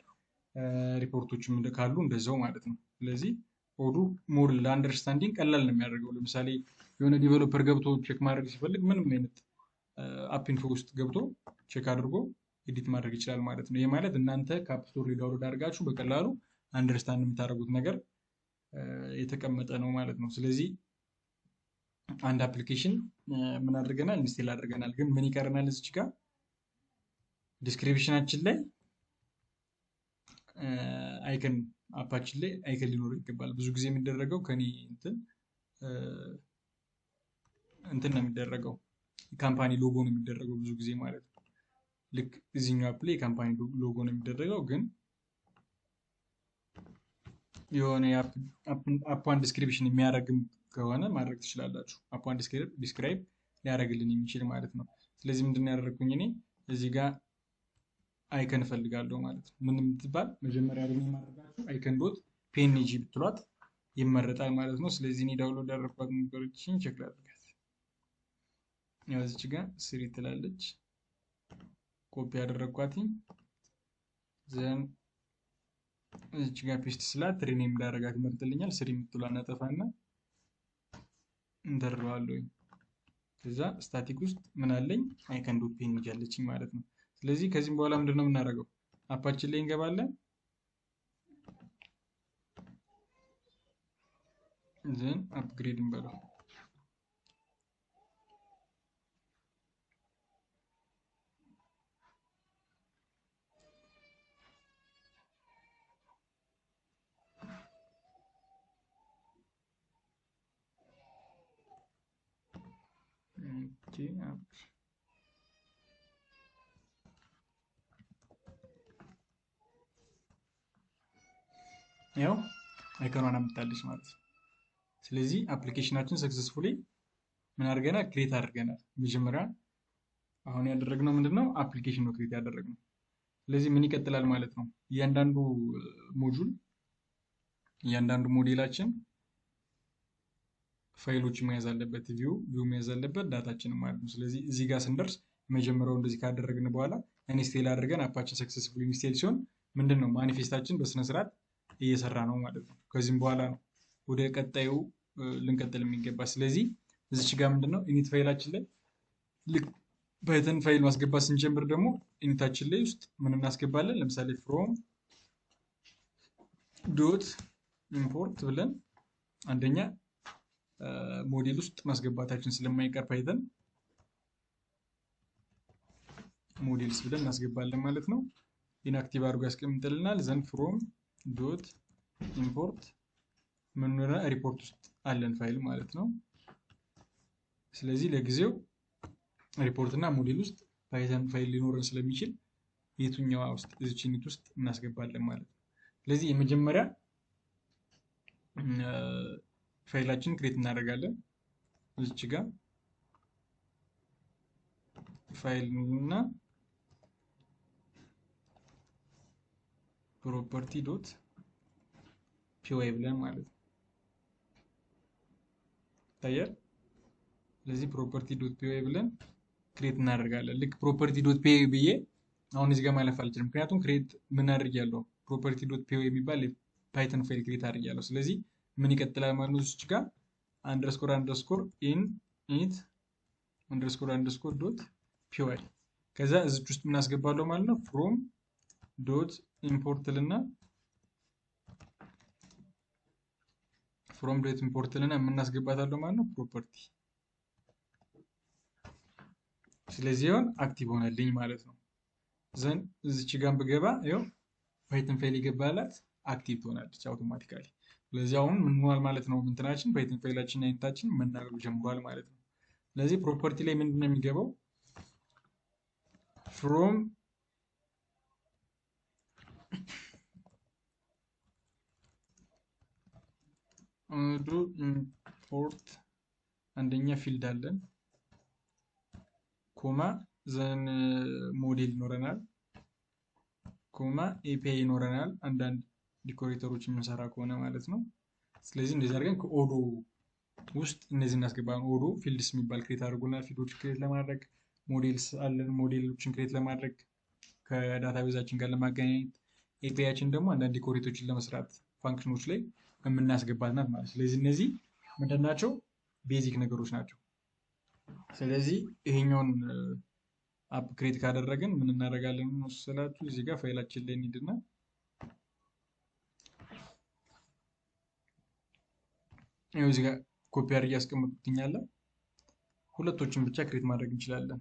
ሪፖርቶችም ካሉ እንደዛው ማለት ነው። ስለዚህ ኦዱ ሞር ለአንደርስታንዲንግ ቀላል ነው የሚያደርገው። ለምሳሌ የሆነ ዲቨሎፐር ገብቶ ቼክ ማድረግ ሲፈልግ ምንም አይነት አፕ ኢንፎ ውስጥ ገብቶ ቼክ አድርጎ ኤዲት ማድረግ ይችላል ማለት ነው። ይህ ማለት እናንተ ከአፕ ስቶር ላይ ዳውንሎድ አድርጋችሁ በቀላሉ አንደርስታንድ የምታደርጉት ነገር የተቀመጠ ነው ማለት ነው። ስለዚህ አንድ አፕሊኬሽን ምን አድርገናል? ኢንስቴል አድርገናል። ግን ምን ይቀረናል? እዚች ጋር ዲስክሪፕሽናችን ላይ አይከን አፓችን ላይ አይከን ሊኖረው ይገባል። ብዙ ጊዜ የሚደረገው ከኔ እንትን ነው የሚደረገው፣ ካምፓኒ ሎጎ ነው የሚደረገው ብዙ ጊዜ ማለት ነው። ልክ እዚህኛው አፕ ላይ የካምፓኒ ሎጎ ነው የሚደረገው፣ ግን የሆነ አፓን ዲስክሪፕሽን የሚያደርግም ከሆነ ማድረግ ትችላላችሁ። አፓን ዲስክራይብ ሊያደርግልን የሚችል ማለት ነው። ስለዚህ ምንድን ያደረግኩኝ እኔ እዚህ ጋር አይከን እፈልጋለሁ ማለት ነው። ምን የምትባል መጀመሪያ ደግሞ የማደርጋችሁ አይከን ዶት ፒኤንጂ ብትሏት ይመረጣል ማለት ነው። ስለዚህ እኔ ዳውንሎድ ያደረግኳት ነገሮችን ቼክ ላድርጋት። ያው እዚች ጋር ስሪ ትላለች፣ ኮፒ ያደረግኳትኝ ዘን እዚች ጋር ፔስት ስላት ሪኔም እንዳደረጋት ይመርጥልኛል። ስሪ የምትሏን አጠፋና እንደርባለሁኝ። ከዛ ስታቲክ ውስጥ ምን አለኝ? አይከን ዶት ፒኤንጂ አለችኝ ማለት ነው። ስለዚህ ከዚህም በኋላ ምንድን ነው የምናደርገው? አፓችን ላይ እንገባለን። ዘን አፕግሬድ እንበለው። ያው አይከኗን አምጣለች ማለት ነው። ስለዚህ አፕሊኬሽናችን ሰክሰስፉሊ ምን አድርገናል? ክሬት አድርገናል። መጀመሪያ አሁን ያደረግነው ምንድነው? አፕሊኬሽን ነው ክሬት ያደረግነው። ስለዚህ ምን ይቀጥላል ማለት ነው? እያንዳንዱ ሞዴላችን ፋይሎች መያዝ አለበት፣ ቪው መያዝ አለበት፣ ዳታችንን ማለት ነው። ስለዚህ እዚህ ጋር ስንደርስ መጀመሪያው እንደዚህ ካደረግን በኋላ ኢንስቴል አድርገን አፓችን ሰክሰስፉሊ ኢንስቴል ሲሆን ምንድን ነው ማኒፌስታችን በስነስርዓት እየሰራ ነው ማለት ነው። ከዚህም በኋላ ነው ወደ ቀጣዩ ልንቀጥል የሚገባ። ስለዚህ እዚች ጋር ምንድነው ኢኒት ፋይላችን ላይ ልክ ፓይተን ፋይል ማስገባት ስንጀምር ደግሞ ኢኒታችን ላይ ውስጥ ምን እናስገባለን? ለምሳሌ ፍሮም ዶት ኢምፖርት ብለን አንደኛ ሞዴል ውስጥ ማስገባታችን ስለማይቀር ፓይተን ሞዴልስ ብለን እናስገባለን ማለት ነው። ኢንአክቲቭ አድርጎ ያስቀምጥልናል። ዘን ፍሮም ዶት ኢምፖርት ምን ሪፖርት ውስጥ አለን ፋይል ማለት ነው። ስለዚህ ለጊዜው ሪፖርት እና ሞዴል ውስጥ ፓይተን ፋይል ሊኖረን ስለሚችል የቱኛዋ ውስጥ እዚች ዩኒት ውስጥ እናስገባለን ማለት ነው። ስለዚህ የመጀመሪያ ፋይላችን ክሬት እናደርጋለን። እዚች ጋር ፋይል እና ፕሮፐርቲ ዶት ፒዋይ ብለን ማለት ነው ይታያል። ስለዚህ ፕሮፐርቲ ዶት ፒዋይ ብለን ክሬት እናደርጋለን። ልክ ፕሮፐርቲ ዶት ፒዋይ ብዬ አሁን እዚህ ጋር ማለፍ አልችልም፣ ምክንያቱም ክሬት ምን አድርጊያለሁ? ፕሮፐርቲ ዶት ፒዋይ የሚባል ፓይተን ፋይል ክሬት አድርጊያለሁ። ስለዚህ ምን ይቀጥላል ማለት ነው? እዚች ጋር አንደርስኮር ኢኒት አንደርስኮር ዶት ፒዋይ ከዛ እዚች ውስጥ ምን አስገባለሁ ማለት ነው? ፍሮም ዶት ኢምፖርት ልና የምናስገባታለሁ ማለት ነው ፕሮፐርቲ። ስለዚህ አሁን አክቲቭ ሆነልኝ ማለት ነው። ዘን እዚች ጋር ብገባ ይኸው ፓይተን ፋይል የገባላት አክቲቭ ትሆናለች አውቶማቲካሊ። ስለዚህ አሁን ምን ሆኗል ማለት ነው? እንትናችን ፓይተን ፋይላችን አይነታችን መናገር ጀምሯል ማለት ነው። ስለዚህ ፕሮፐርቲ ላይ ምንድነው የሚገባው? ፍሮም ኢምፖርት አንደኛ ፊልድ አለን፣ ኮማ ዘን ሞዴል ይኖረናል፣ ኮማ ኤፒአይ ይኖረናል፣ አንዳንድ ዲኮሬተሮች የምንሰራ ከሆነ ማለት ነው። ስለዚህ እንደዚህ አድርገን ከኦዶ ውስጥ እነዚህ እናስገባለን። ኦዶ ፊልድስ የሚባል ክሬት አድርጎናል። ፊልዶች ክሬት ለማድረግ ሞዴልስ አለን። ሞዴሎችን ክሬት ለማድረግ ከዳታቤዛችን ጋር ለማገናኘት ኤፒአይችን ደግሞ አንዳንድ ዲኮሬቶችን ለመስራት ፋንክሽኖች ላይ የምናስገባት ናት ማለት። ስለዚህ እነዚህ ምንድን ናቸው? ቤዚክ ነገሮች ናቸው። ስለዚህ ይሄኛውን አፕ ክሬት ካደረግን ምን እናደርጋለን መሰላችሁ? እዚህ ጋር ፋይላችን ላይ እንሂድና ይኸው እዚህ ጋር ኮፒ አድርጌ ያስቀምጡትኛል። ሁለቶችን ብቻ ክሬት ማድረግ እንችላለን።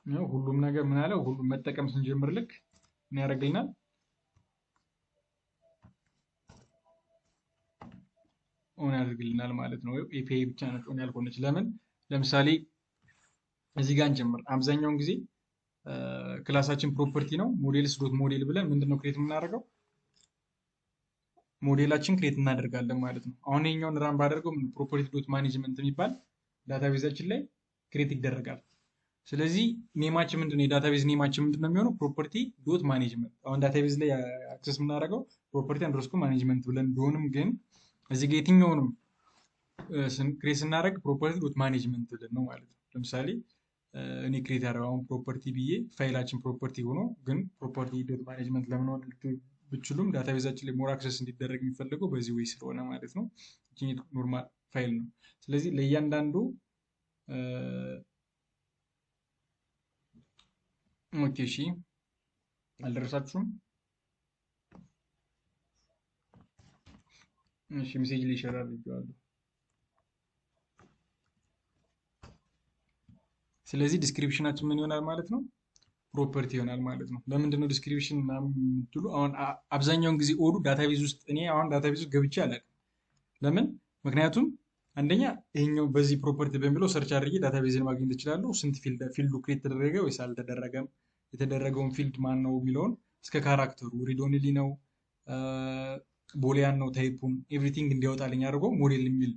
ነው ሁሉም ነገር ምን አለው? ሁሉም መጠቀም ስንጀምር ልክ ምን ያደርግልናል? ኦን ያደርግልናል ማለት ነው። ኤፒአይ ብቻ ነች ኦን ያልሆነች። ለምን? ለምሳሌ እዚህ ጋር እንጀምር። አብዛኛውን ጊዜ ክላሳችን ፕሮፐርቲ ነው። ሞዴልስ ዶት ሞዴል ብለን ምንድነው ክሬት የምናደርገው? ሞዴላችን ክሬት እናደርጋለን ማለት ነው። አሁን ይሄኛውን ራን ባደርገው ፕሮፐርቲ ዶት ማኔጅመንት የሚባል ዳታቤዛችን ላይ ክሬት ይደረጋል። ስለዚህ ኔማችን ምንድነው? የዳታቤዝ ኔማችን ምንድነው የሚሆነው? ፕሮፐርቲ ዶት ማኔጅመንት። አሁን ዳታቤዝ ላይ አክሰስ የምናደርገው ፕሮፐርቲ አንደርስኮር ማኔጅመንት ብለን ቢሆንም ግን እዚህ ጋር የትኛውንም ክሬት ስናደርግ ፕሮፐርቲ ዶት ማኔጅመንት ብለን ነው ማለት ነው። ለምሳሌ እኔ ክሬት ያደረገው አሁን ፕሮፐርቲ ብዬ ፋይላችን ፕሮፐርቲ ሆኖ ግን ፕሮፐርቲ ዶት ማኔጅመንት ለምን ሆነ ብችሉም ዳታቤዛችን ላይ ሞር አክሰስ እንዲደረግ የሚፈልገው በዚህ ወይ ስለሆነ ማለት ነው። ይሄ ኖርማል ፋይል ነው። ስለዚህ ለእያንዳንዱ ኦኬ እሺ፣ አልደረሳችሁም? እሺ፣ ሜሴጅ ላይ ሼር አድርጌዋለሁ። ስለዚህ ዲስክሪፕሽናችን ምን ይሆናል ማለት ነው? ፕሮፐርቲ ይሆናል ማለት ነው። ለምንድን ነው ዲስክሪፕሽን የምትሉ? አሁን አብዛኛውን ጊዜ ኦዱ ዳታቤዝ ውስጥ እኔ አሁን ዳታቤዝ ውስጥ ገብቼ አላውቅም። ለምን? ምክንያቱም አንደኛ ይሄኛው በዚህ ፕሮፐርቲ በሚለው ሰርች አድርጌ ዳታቤዝን ማግኘት እችላለሁ። ስንት ፊልዱ ክሬት ተደረገ ወይስ አልተደረገም፣ የተደረገውን ፊልድ ማን ነው የሚለውን እስከ ካራክተሩ ሪድ ኦንሊ ነው ቦሊያን ነው ታይፑን ኤቭሪቲንግ እንዲያወጣልኝ አድርገው ሞዴል የሚል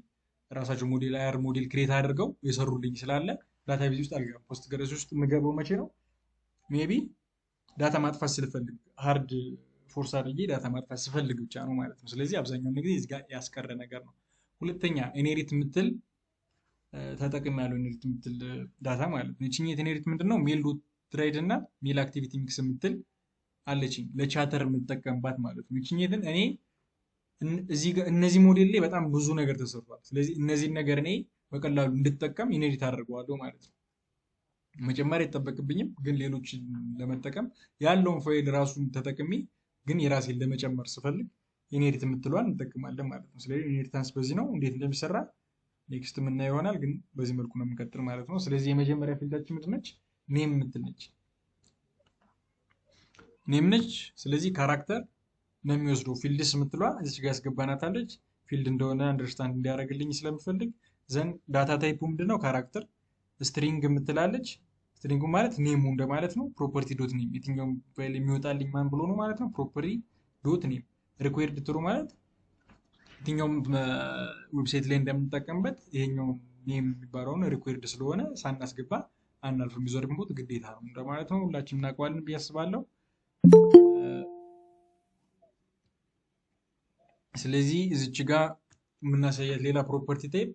ራሳቸው ሞዴል አር ሞዴል ክሬት አድርገው የሰሩልኝ ስላለ ዳታቤዝ ውስጥ አልገባም። ፖስት ገረስ ውስጥ የምገባው መቼ ነው? ሜቢ ዳታ ማጥፋት ስልፈልግ ሃርድ ፎርስ አድርጌ ዳታ ማጥፋት ስፈልግ ብቻ ነው ማለት ነው። ስለዚህ አብዛኛውን ጊዜ እዚህ ጋር ያስቀረ ነገር ነው። ሁለተኛ ኢንሄሪት የምትል ተጠቅም ያለው ኢንሄሪት የምትል ዳታ ማለት ነው። ይችኛት ኢንሄሪት ምንድነው? ሜል ዶት ትሬድ እና ሜል አክቲቪቲ ሚክስ የምትል አለችኝ ለቻተር የምጠቀምባት ማለት ነው። ይችኛትን እኔ እነዚህ ሞዴል ላይ በጣም ብዙ ነገር ተሰርቷል። ስለዚህ እነዚህን ነገር እኔ በቀላሉ እንድጠቀም ኢንሄሪት አደርገዋለሁ ማለት ነው። መጨመር አይጠበቅብኝም፣ ግን ሌሎችን ለመጠቀም ያለውን ፋይል ራሱን ተጠቅሜ ግን የራሴን ለመጨመር ስፈልግ ኢንሄሪት የምትለዋን እንጠቅማለን ማለት ነው። ስለዚህ ኢንሄሪታንስ በዚህ ነው። እንዴት እንደሚሰራ ኔክስት የምናየው ይሆናል፣ ግን በዚህ መልኩ ነው የምንቀጥል ማለት ነው። ስለዚህ የመጀመሪያ ፊልዳችን ምንድን ነች? ኔም የምትል ነች። ኔም ነች። ስለዚህ ካራክተር ነው የሚወስደው። ፊልድስ የምትለዋ እዚህ ጋር ያስገባናታለች። ፊልድ እንደሆነ አንደርስታንድ እንዲያደርግልኝ ስለምፈልግ ዘንድ ዳታ ታይፑ ምንድነው? ካራክተር። ስትሪንግ የምትላለች። ስትሪንጉ ማለት ኔሙ እንደማለት ነው። ፕሮፐርቲ ዶት ኔም የትኛውም ፋይል የሚወጣልኝ ማን ብሎ ነው ማለት ነው? ፕሮፐርቲ ዶት ኔም። ሪኩዌርድ ትሩ ማለት የትኛውም ዌብሳይት ላይ እንደምንጠቀምበት ይሄኛው ኔም የሚባለውን ሪኩዌርድ ስለሆነ ሳናስገባ አናልፍም። ዩዘር ኢንፑት ግዴታ ነው እንደማለት ነው። ሁላችንም እናውቀዋለን ብዬ አስባለሁ። ስለዚህ እዚች ጋር የምናሳያት ሌላ ፕሮፐርቲ ታይፕ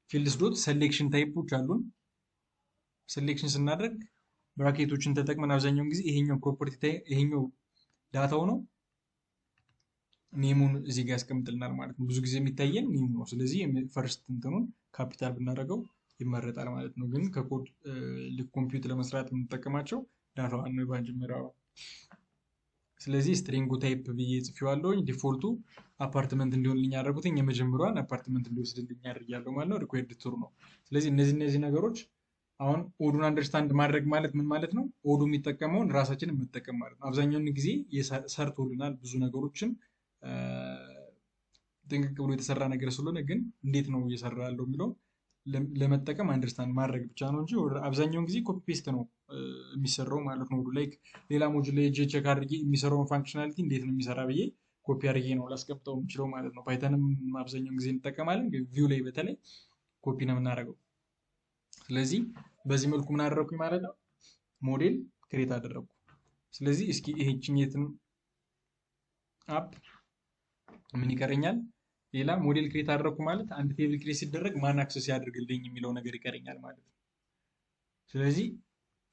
ፊልድስ ዶት ሴሌክሽን ታይፖች አሉን። ሴሌክሽን ስናደርግ ብራኬቶችን ተጠቅመን አብዛኛውን ጊዜ ይሄኛው ፕሮፐርቲ ይሄኛው ዳታው ነው ኔሙን እዚህ ጋር ያስቀምጥልናል ማለት ነው። ብዙ ጊዜ የሚታየን ኔሙ ነው። ስለዚህ ፈርስት እንትኑን ካፒታል ብናደርገው ይመረጣል ማለት ነው። ግን ከኮድ ኮምፒውት ለመስራት የምንጠቀማቸው ዳታዋን ነው የመጀመሪያው። ስለዚህ ስትሪንጉ ታይፕ ብዬ ጽፌዋለሁ። ዲፎልቱ አፓርትመንት እንዲሆንልኝ ያደረጉትኝ የመጀመሪያዋን አፓርትመንት እንዲወስድልኝ አድርጌያለሁ ማለት ነው። ሪኩዌርድ ቱር ነው። ስለዚህ እነዚህ ነገሮች አሁን ኦዱን አንደርስታንድ ማድረግ ማለት ምን ማለት ነው? ኦዱ የሚጠቀመውን ራሳችንን መጠቀም ማለት ነው። አብዛኛውን ጊዜ ሰርቶልናል ብዙ ነገሮችን ጥንቅቅ ብሎ የተሰራ ነገር ስለሆነ ግን እንዴት ነው እየሰራ ያለው የሚለው ለመጠቀም አንደርስታንድ ማድረግ ብቻ ነው እንጂ አብዛኛውን ጊዜ ኮፒ ፔስት ነው የሚሰራው ማለት ነው። ላይክ ሌላ ሞጁል ላይ ቼክ አድርጌ የሚሰራውን ፋንክሽናሊቲ እንዴት ነው የሚሰራ ብዬ ኮፒ አድርጌ ነው ላስቀምጠው የምችለው ማለት ነው። ፓይተንም አብዛኛውን ጊዜ እንጠቀማለን፣ ግን ቪው ላይ በተለይ ኮፒ ነው የምናደርገው። ስለዚህ በዚህ መልኩ ምን አደረኩኝ ማለት ነው? ሞዴል ክሬት አደረግኩ። ስለዚህ እስኪ ይሄችኝትን አፕ ምን ይቀረኛል? ሌላ ሞዴል ክሬት አደረኩ ማለት አንድ ቴብል ክሬት ሲደረግ ማን አክሰስ ያደርግልኝ የሚለው ነገር ይቀረኛል ማለት ነው። ስለዚህ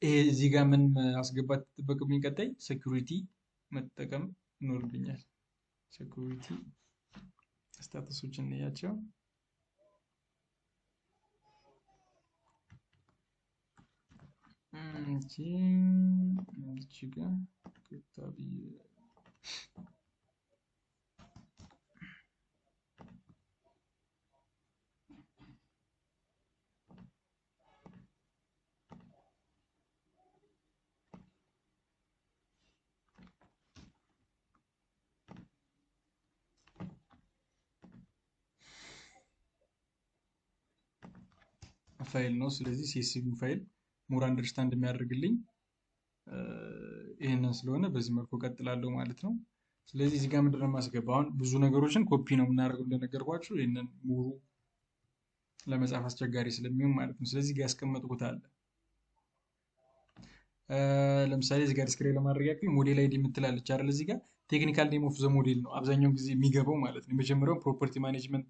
ይሄ እዚህ ጋር ምን አስገባት ተጠበቅብኝ? ቀጣይ ሴኩሪቲ መጠቀም ይኖርብኛል። ሴኩሪቲ ስታተሶችን እንያቸው። እቺ ጋር ፋይል ነው። ስለዚህ ሲኤስቪ ፋይል ሞር አንደርስታንድ የሚያደርግልኝ ይህንን ስለሆነ በዚህ መልኩ ቀጥላለሁ ማለት ነው። ስለዚህ እዚህ ጋር ምንድን ነው የማስገባው? አሁን ብዙ ነገሮችን ኮፒ ነው የምናደርገው እንደነገርኳችሁ፣ ይህንን ሙሉ ለመጻፍ አስቸጋሪ ስለሚሆን ማለት ነው። ስለዚህ ጋር ያስቀመጥኩት አለ። ለምሳሌ እዚህ ጋር ዲስክሬት ለማድረግ ያክል ሞዴል አይዲ የምትላለች አይደል? እዚህ ጋር ቴክኒካል ኔም ኦፍ ዘ ሞዴል ነው አብዛኛውን ጊዜ የሚገባው ማለት ነው። የመጀመሪያውን ፕሮፐርቲ ማኔጅመንት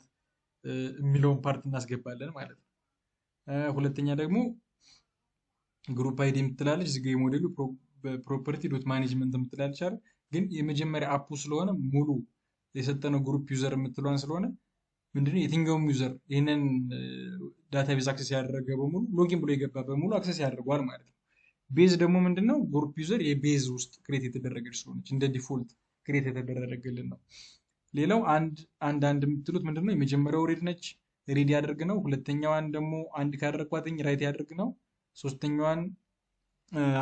የሚለውን ፓርት እናስገባለን ማለት ነው። ሁለተኛ ደግሞ ግሩፕ አይዲ የምትላለች እዚህ ጋር የሞዴሉ ፕሮፐርቲ ዶት ማኔጅመንት የምትላለች አይደል? ግን የመጀመሪያ አፑ ስለሆነ ሙሉ የሰጠነው ግሩፕ ዩዘር የምትለዋን ስለሆነ ምንድነው የትኛውም ዩዘር ይህንን ዳታቤዝ አክሰስ ያደረገ በሙሉ ሎጊን ብሎ የገባ በሙሉ አክሰስ ያደርገዋል ማለት ነው። ቤዝ ደግሞ ምንድነው ግሩፕ ዩዘር የቤዝ ውስጥ ክሬት የተደረገች ስለሆነች እንደ ዲፎልት ክሬት የተደረገልን ነው። ሌላው አንድ የምትሉት ምንድነው የመጀመሪያው ሬድ ነች፣ ሬድ ያደርግ ነው። ሁለተኛዋን ደግሞ አንድ ካደረግኳትኝ ራይት ያደርግ ነው። ሶስተኛዋን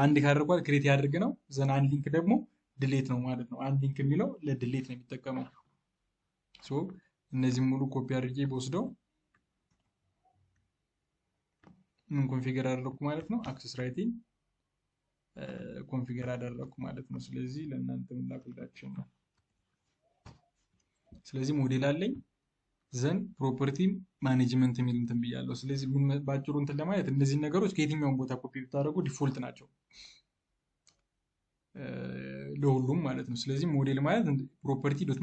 አንድ ካደረግኳት ክሬት ያደርግ ነው። ዘን አንድ ሊንክ ደግሞ ድሌት ነው ማለት ነው። አንድ ሊንክ የሚለው ለድሌት ነው የሚጠቀመው። ሶ እነዚህ ሙሉ ኮፒ አድርጌ በወስደው ምን ኮንፊገር አደረኩ ማለት ነው? አክሰስ ራይቲንግ ኮንፊገር አደረኩ ማለት ነው። ስለዚህ ለእናንተ ምላክላችሁ ነው። ስለዚህ ሞዴል አለኝ ዘን ፕሮፐርቲ ማኔጅመንት የሚል እንትን ብያለሁ። ስለዚህ ባጭሩ እንትን ለማለት እነዚህ ነገሮች ከየትኛውም ቦታ ኮፒ ብታደርጉ ዲፎልት ናቸው ለሁሉም ማለት ነው። ስለዚህ ሞዴል ማለት ፕሮፐርቲ ዶት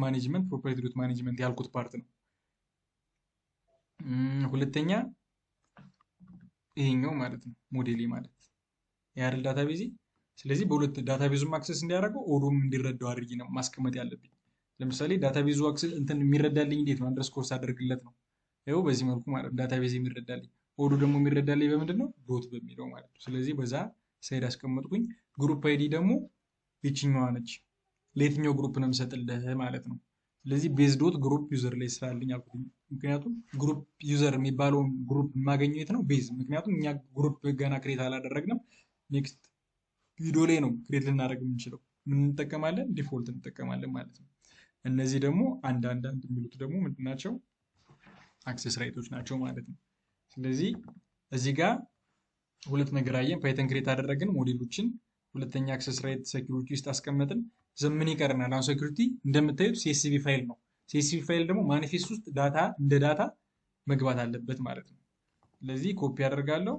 ማኔጅመንት ያልኩት ፓርት ነው። ሁለተኛ ይሄኛው ማለት ነው ሞዴሌ ማለት የአይደል ዳታቤዝ። ስለዚህ በሁለት ዳታቤዙም አክሰስ እንዲያደርገው ኦዶም እንዲረዳው አድርጊ ነው ማስቀመጥ ያለብኝ። ለምሳሌ ዳታቤዙ አክሰስ እንትን የሚረዳልኝ እንዴት ነው? አንደርስኮር ሳደርግለት ነው። ይኸው በዚህ መልኩ ማለት ዳታቤዝ የሚረዳልኝ። ኦዶ ደግሞ የሚረዳልኝ በምንድን ነው? ዶት በሚለው ማለት ነው። ስለዚህ በዛ ሳይድ አስቀመጥኩኝ። ግሩፕ አይዲ ደግሞ ይችኛዋ ነች። ለየትኛው ግሩፕ ነው የምሰጥልህ ማለት ነው። ስለዚህ ቤዝ ዶት ግሩፕ ዩዘር ላይ ስላለኝ አልኩኝ። ምክንያቱም ግሩፕ ዩዘር የሚባለውን ግሩፕ የማገኘው የት ነው? ቤዝ። ምክንያቱም እኛ ግሩፕ ገና ክሬት አላደረግንም። ኔክስት ቪዲዮ ላይ ነው ክሬት ልናደርግ የምንችለው። ምን እንጠቀማለን? ዲፎልት እንጠቀማለን ማለት ነው። እነዚህ ደግሞ አንዳንድ የሚሉት ደግሞ ምንድን ናቸው? አክሰስ ራይቶች ናቸው ማለት ነው። ስለዚህ እዚህ ጋር ሁለት ነገር አየን። ፓይተን ክሬት አደረግን ሞዴሎችን፣ ሁለተኛ አክሰስ ራይት ሴኩሪቲ ውስጥ አስቀመጥን። ዘምን ይቀርናል? አሁን ሴኩሪቲ እንደምታዩት ሲኤስቪ ፋይል ነው። ሲኤስቪ ፋይል ደግሞ ማኒፌስት ውስጥ ዳታ እንደ ዳታ መግባት አለበት ማለት ነው። ስለዚህ ኮፒ አደርጋለሁ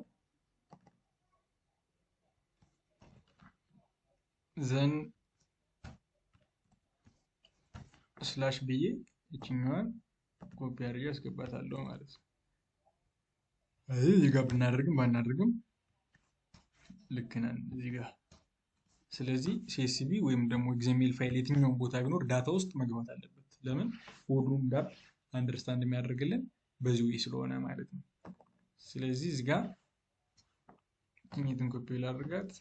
ዘን ስላሽ ብዬ እችኛዋን ኮፒ አድርጌ አስገባታለሁ ማለት ነው። እዚህ ጋር ብናደርግም ባናደርግም ልክ ነን እዚህ ጋር። ስለዚህ ሲኤስቪ ወይም ደግሞ ኤግዜሜል ፋይል የትኛውን ቦታ ቢኖር ዳታ ውስጥ መግባት አለበት። ለምን? ሁሉም ጋር አንደርስታንድ የሚያደርግልን በዚህ ወይ ስለሆነ ማለት ነው። ስለዚህ እዚህ ጋር የትን ኮፒ ላድርጋት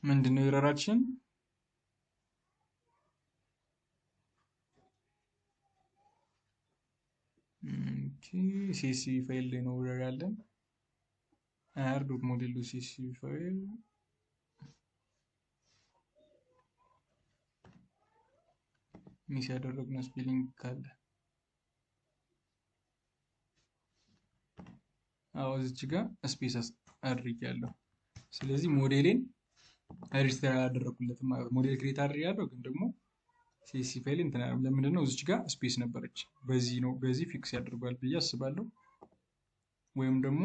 ምንድነው ኤረራችን? ሲኤስቪ ፋይል ላይ ነው ኤረር ያለን። አር ዶት ሞዴል ዶት ሲኤስቪ ፋይል ሚስ ያደረግነው ስፔሊንግ ካለ አዎ እዚች ጋር ስፔስ አድርጌያለሁ። ስለዚህ ሞዴሌን ሬጅስተር አላደረኩለትም ማለት ነው። ሞዴል ክሬት አድርጌያለሁ ግን ደግሞ ሲኤስሲ ፋይል እንትን ለምንድን ነው እዚች ጋር ስፔስ ነበረች። በዚህ ነው በዚህ ፊክስ ያደርጓል ብዬ አስባለሁ። ወይም ደግሞ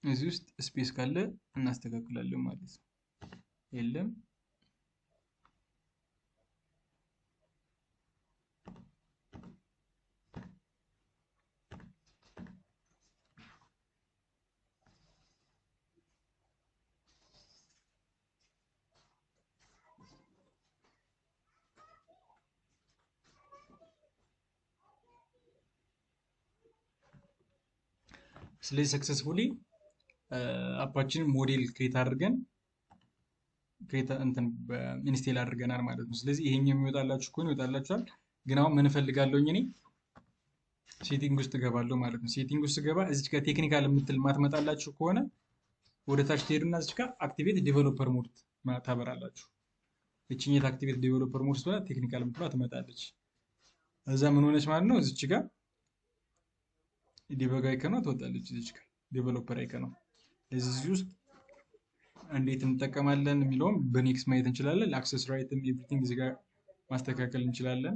እዚህ ውስጥ ስፔስ ካለ እናስተካክላለን ማለት ነው። የለም ስለዚህ ሰክሰስፉሊ አፓችንን ሞዴል ክሬት አድርገን ኢንስቴል አድርገናል ማለት ነው። ስለዚህ ይሄኛው የሚወጣላችሁ ከሆነ ይወጣላችኋል። ግን አሁን ምን እፈልጋለሁኝ እኔ ሴቲንግ ውስጥ እገባለሁ ማለት ነው። ሴቲንግ ውስጥ ገባ እዚች ጋር ቴክኒካል የምትል ማትመጣላችሁ ከሆነ ወደ ታች ትሄዱና እዚች ጋር አክቲቬት ዴቨሎፐር ሞድ ታበራላችሁ። እችኛት አክቲቬት ዴቨሎፐር ሞድ ስትሆን ቴክኒካል የምትሏ ትመጣለች። እዛ ምን ሆነች ማለት ነው። እዚች ጋር ዲበግ አይከኗ ትወጣለች። እዚች ጋር ዴቨሎፐር አይከኗ እዚህ ውስጥ እንዴት እንጠቀማለን የሚለውም በኔክስት ማየት እንችላለን። አክሰስ ራይትም ኤቭሪቲንግ እዚህ ጋር ማስተካከል እንችላለን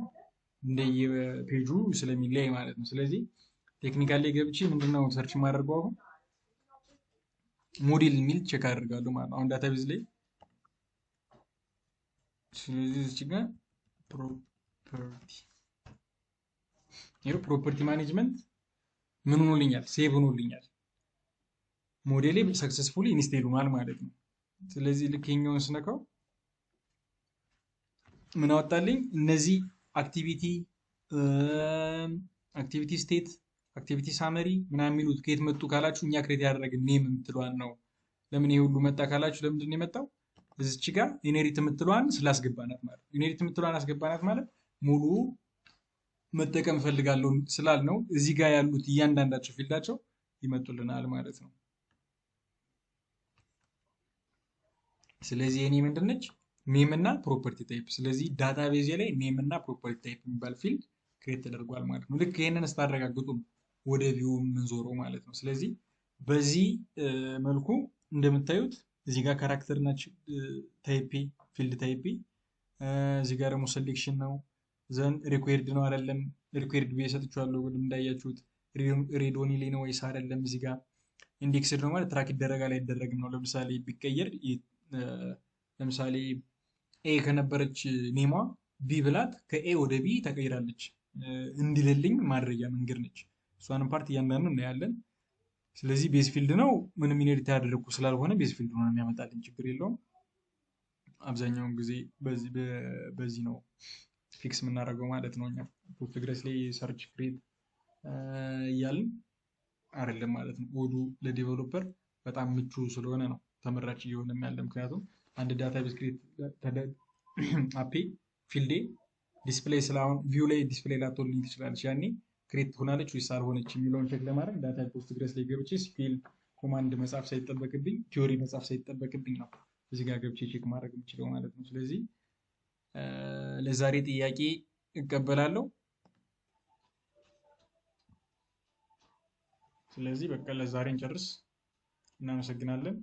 እንደየፔጁ ስለሚለያይ ማለት ነው። ስለዚህ ቴክኒካል ላይ ገብቼ ምንድነው ሰርች የማደርገው አሁን ሞዴል የሚል ቼክ አደርጋለሁ ማለት ነው። አሁን ዳታቤዝ ላይ ስለዚህ እዚህ ጋር ፕሮፐርቲ ማኔጅመንት ምን ሆኖልኛል? ሴቭ ሆኖልኛል። ሞዴሌ ሰክሰስፉሊ ኢንስቴል ሆኗል ማለት ነው። ስለዚህ ልክ ይሄኛውን ስነካው ምን አወጣልኝ? እነዚህ አክቲቪቲ ስቴት፣ አክቲቪቲ ሳመሪ ምናምን የሚሉት ከየት መጡ ካላችሁ እኛ ክሬት ያደረግን ኔም የምትለዋን ነው። ለምን ይሄ ሁሉ መጣ ካላችሁ ለምንድን ነው የመጣው? እዚች ጋር ኢኔሪት የምትለዋን ስላስገባናት ማለት ነው። ኢኔሪት የምትለዋን አስገባናት ማለት ሙሉ መጠቀም ፈልጋለሁ ስላልነው እዚህ ጋር ያሉት እያንዳንዳቸው ፊልዳቸው ይመጡልናል ማለት ነው። ስለዚህ የኔ ምንድነች? ኔም እና ፕሮፐርቲ ታይፕ። ስለዚህ ዳታቤዝ ላይ ኔም እና ፕሮፐርቲ ታይፕ የሚባል ፊልድ ክሬት ተደርጓል ማለት ነው። ልክ ይሄንን ስታረጋግጡ ወደ ቪው የምንዞረው ማለት ነው። ስለዚህ በዚህ መልኩ እንደምታዩት እዚህ ጋር ካራክተር እና ታይፕ ፊልድ ታይፕ፣ እዚህ ጋር ደግሞ ሴሌክሽን ነው፣ ዘን ሪኩዌርድ ነው አይደለም፣ ሪኩዌርድ ብዬ ሰጥቼዋለሁ እንዳያችሁት፣ ሬድ ኦንሊ ነው ወይስ አይደለም። እዚህ ጋር ኢንዴክስድ ነው ማለት ትራክ ይደረጋል አይደረግም ነው። ለምሳሌ ቢቀየር ለምሳሌ ኤ ከነበረች ኔሟ ቢ ብላት ከኤ ወደ ቢ ተቀይራለች እንዲልልኝ ማድረጊያ መንገድ ነች። እሷንም ፓርት እያንዳንዱ እናያለን። ስለዚህ ቤዝ ፊልድ ነው ምንም ኢኔሪት ያደረግኩ ስላልሆነ ቤዝ ፊልድ ነው የሚያመጣልኝ፣ ችግር የለውም። አብዛኛውን ጊዜ በዚህ ነው ፊክስ የምናደርገው ማለት ነው። እኛ ፖስትግሬስ ላይ ሰርች ክሬት እያልን አይደለም ማለት ነው። ኦዱ ለዴቨሎፐር በጣም ምቹ ስለሆነ ነው ተመራጭ እየሆነ ያለ። ምክንያቱም አንድ ዳታቤዝ ክሬት አፔ ፊልዴ ዲስፕሌይ ስለአሁን ቪው ላይ ዲስፕሌይ ላትሆንልኝ ትችላለች። ያኔ ክሬት ትሆናለች ወይስ አልሆነች የሚለውን ቼክ ለማድረግ ዳታ ፖስትግሬስ ላይ ገብቼ ስፔል ኮማንድ መጻፍ ሳይጠበቅብኝ ቲዮሪ መጻፍ ሳይጠበቅብኝ ነው እዚህ ጋር ገብቼ ቼክ ማድረግ የምችለው ማለት ነው። ስለዚህ ለዛሬ ጥያቄ እቀበላለሁ። ስለዚህ በቃ ለዛሬ እንጨርስ። እናመሰግናለን።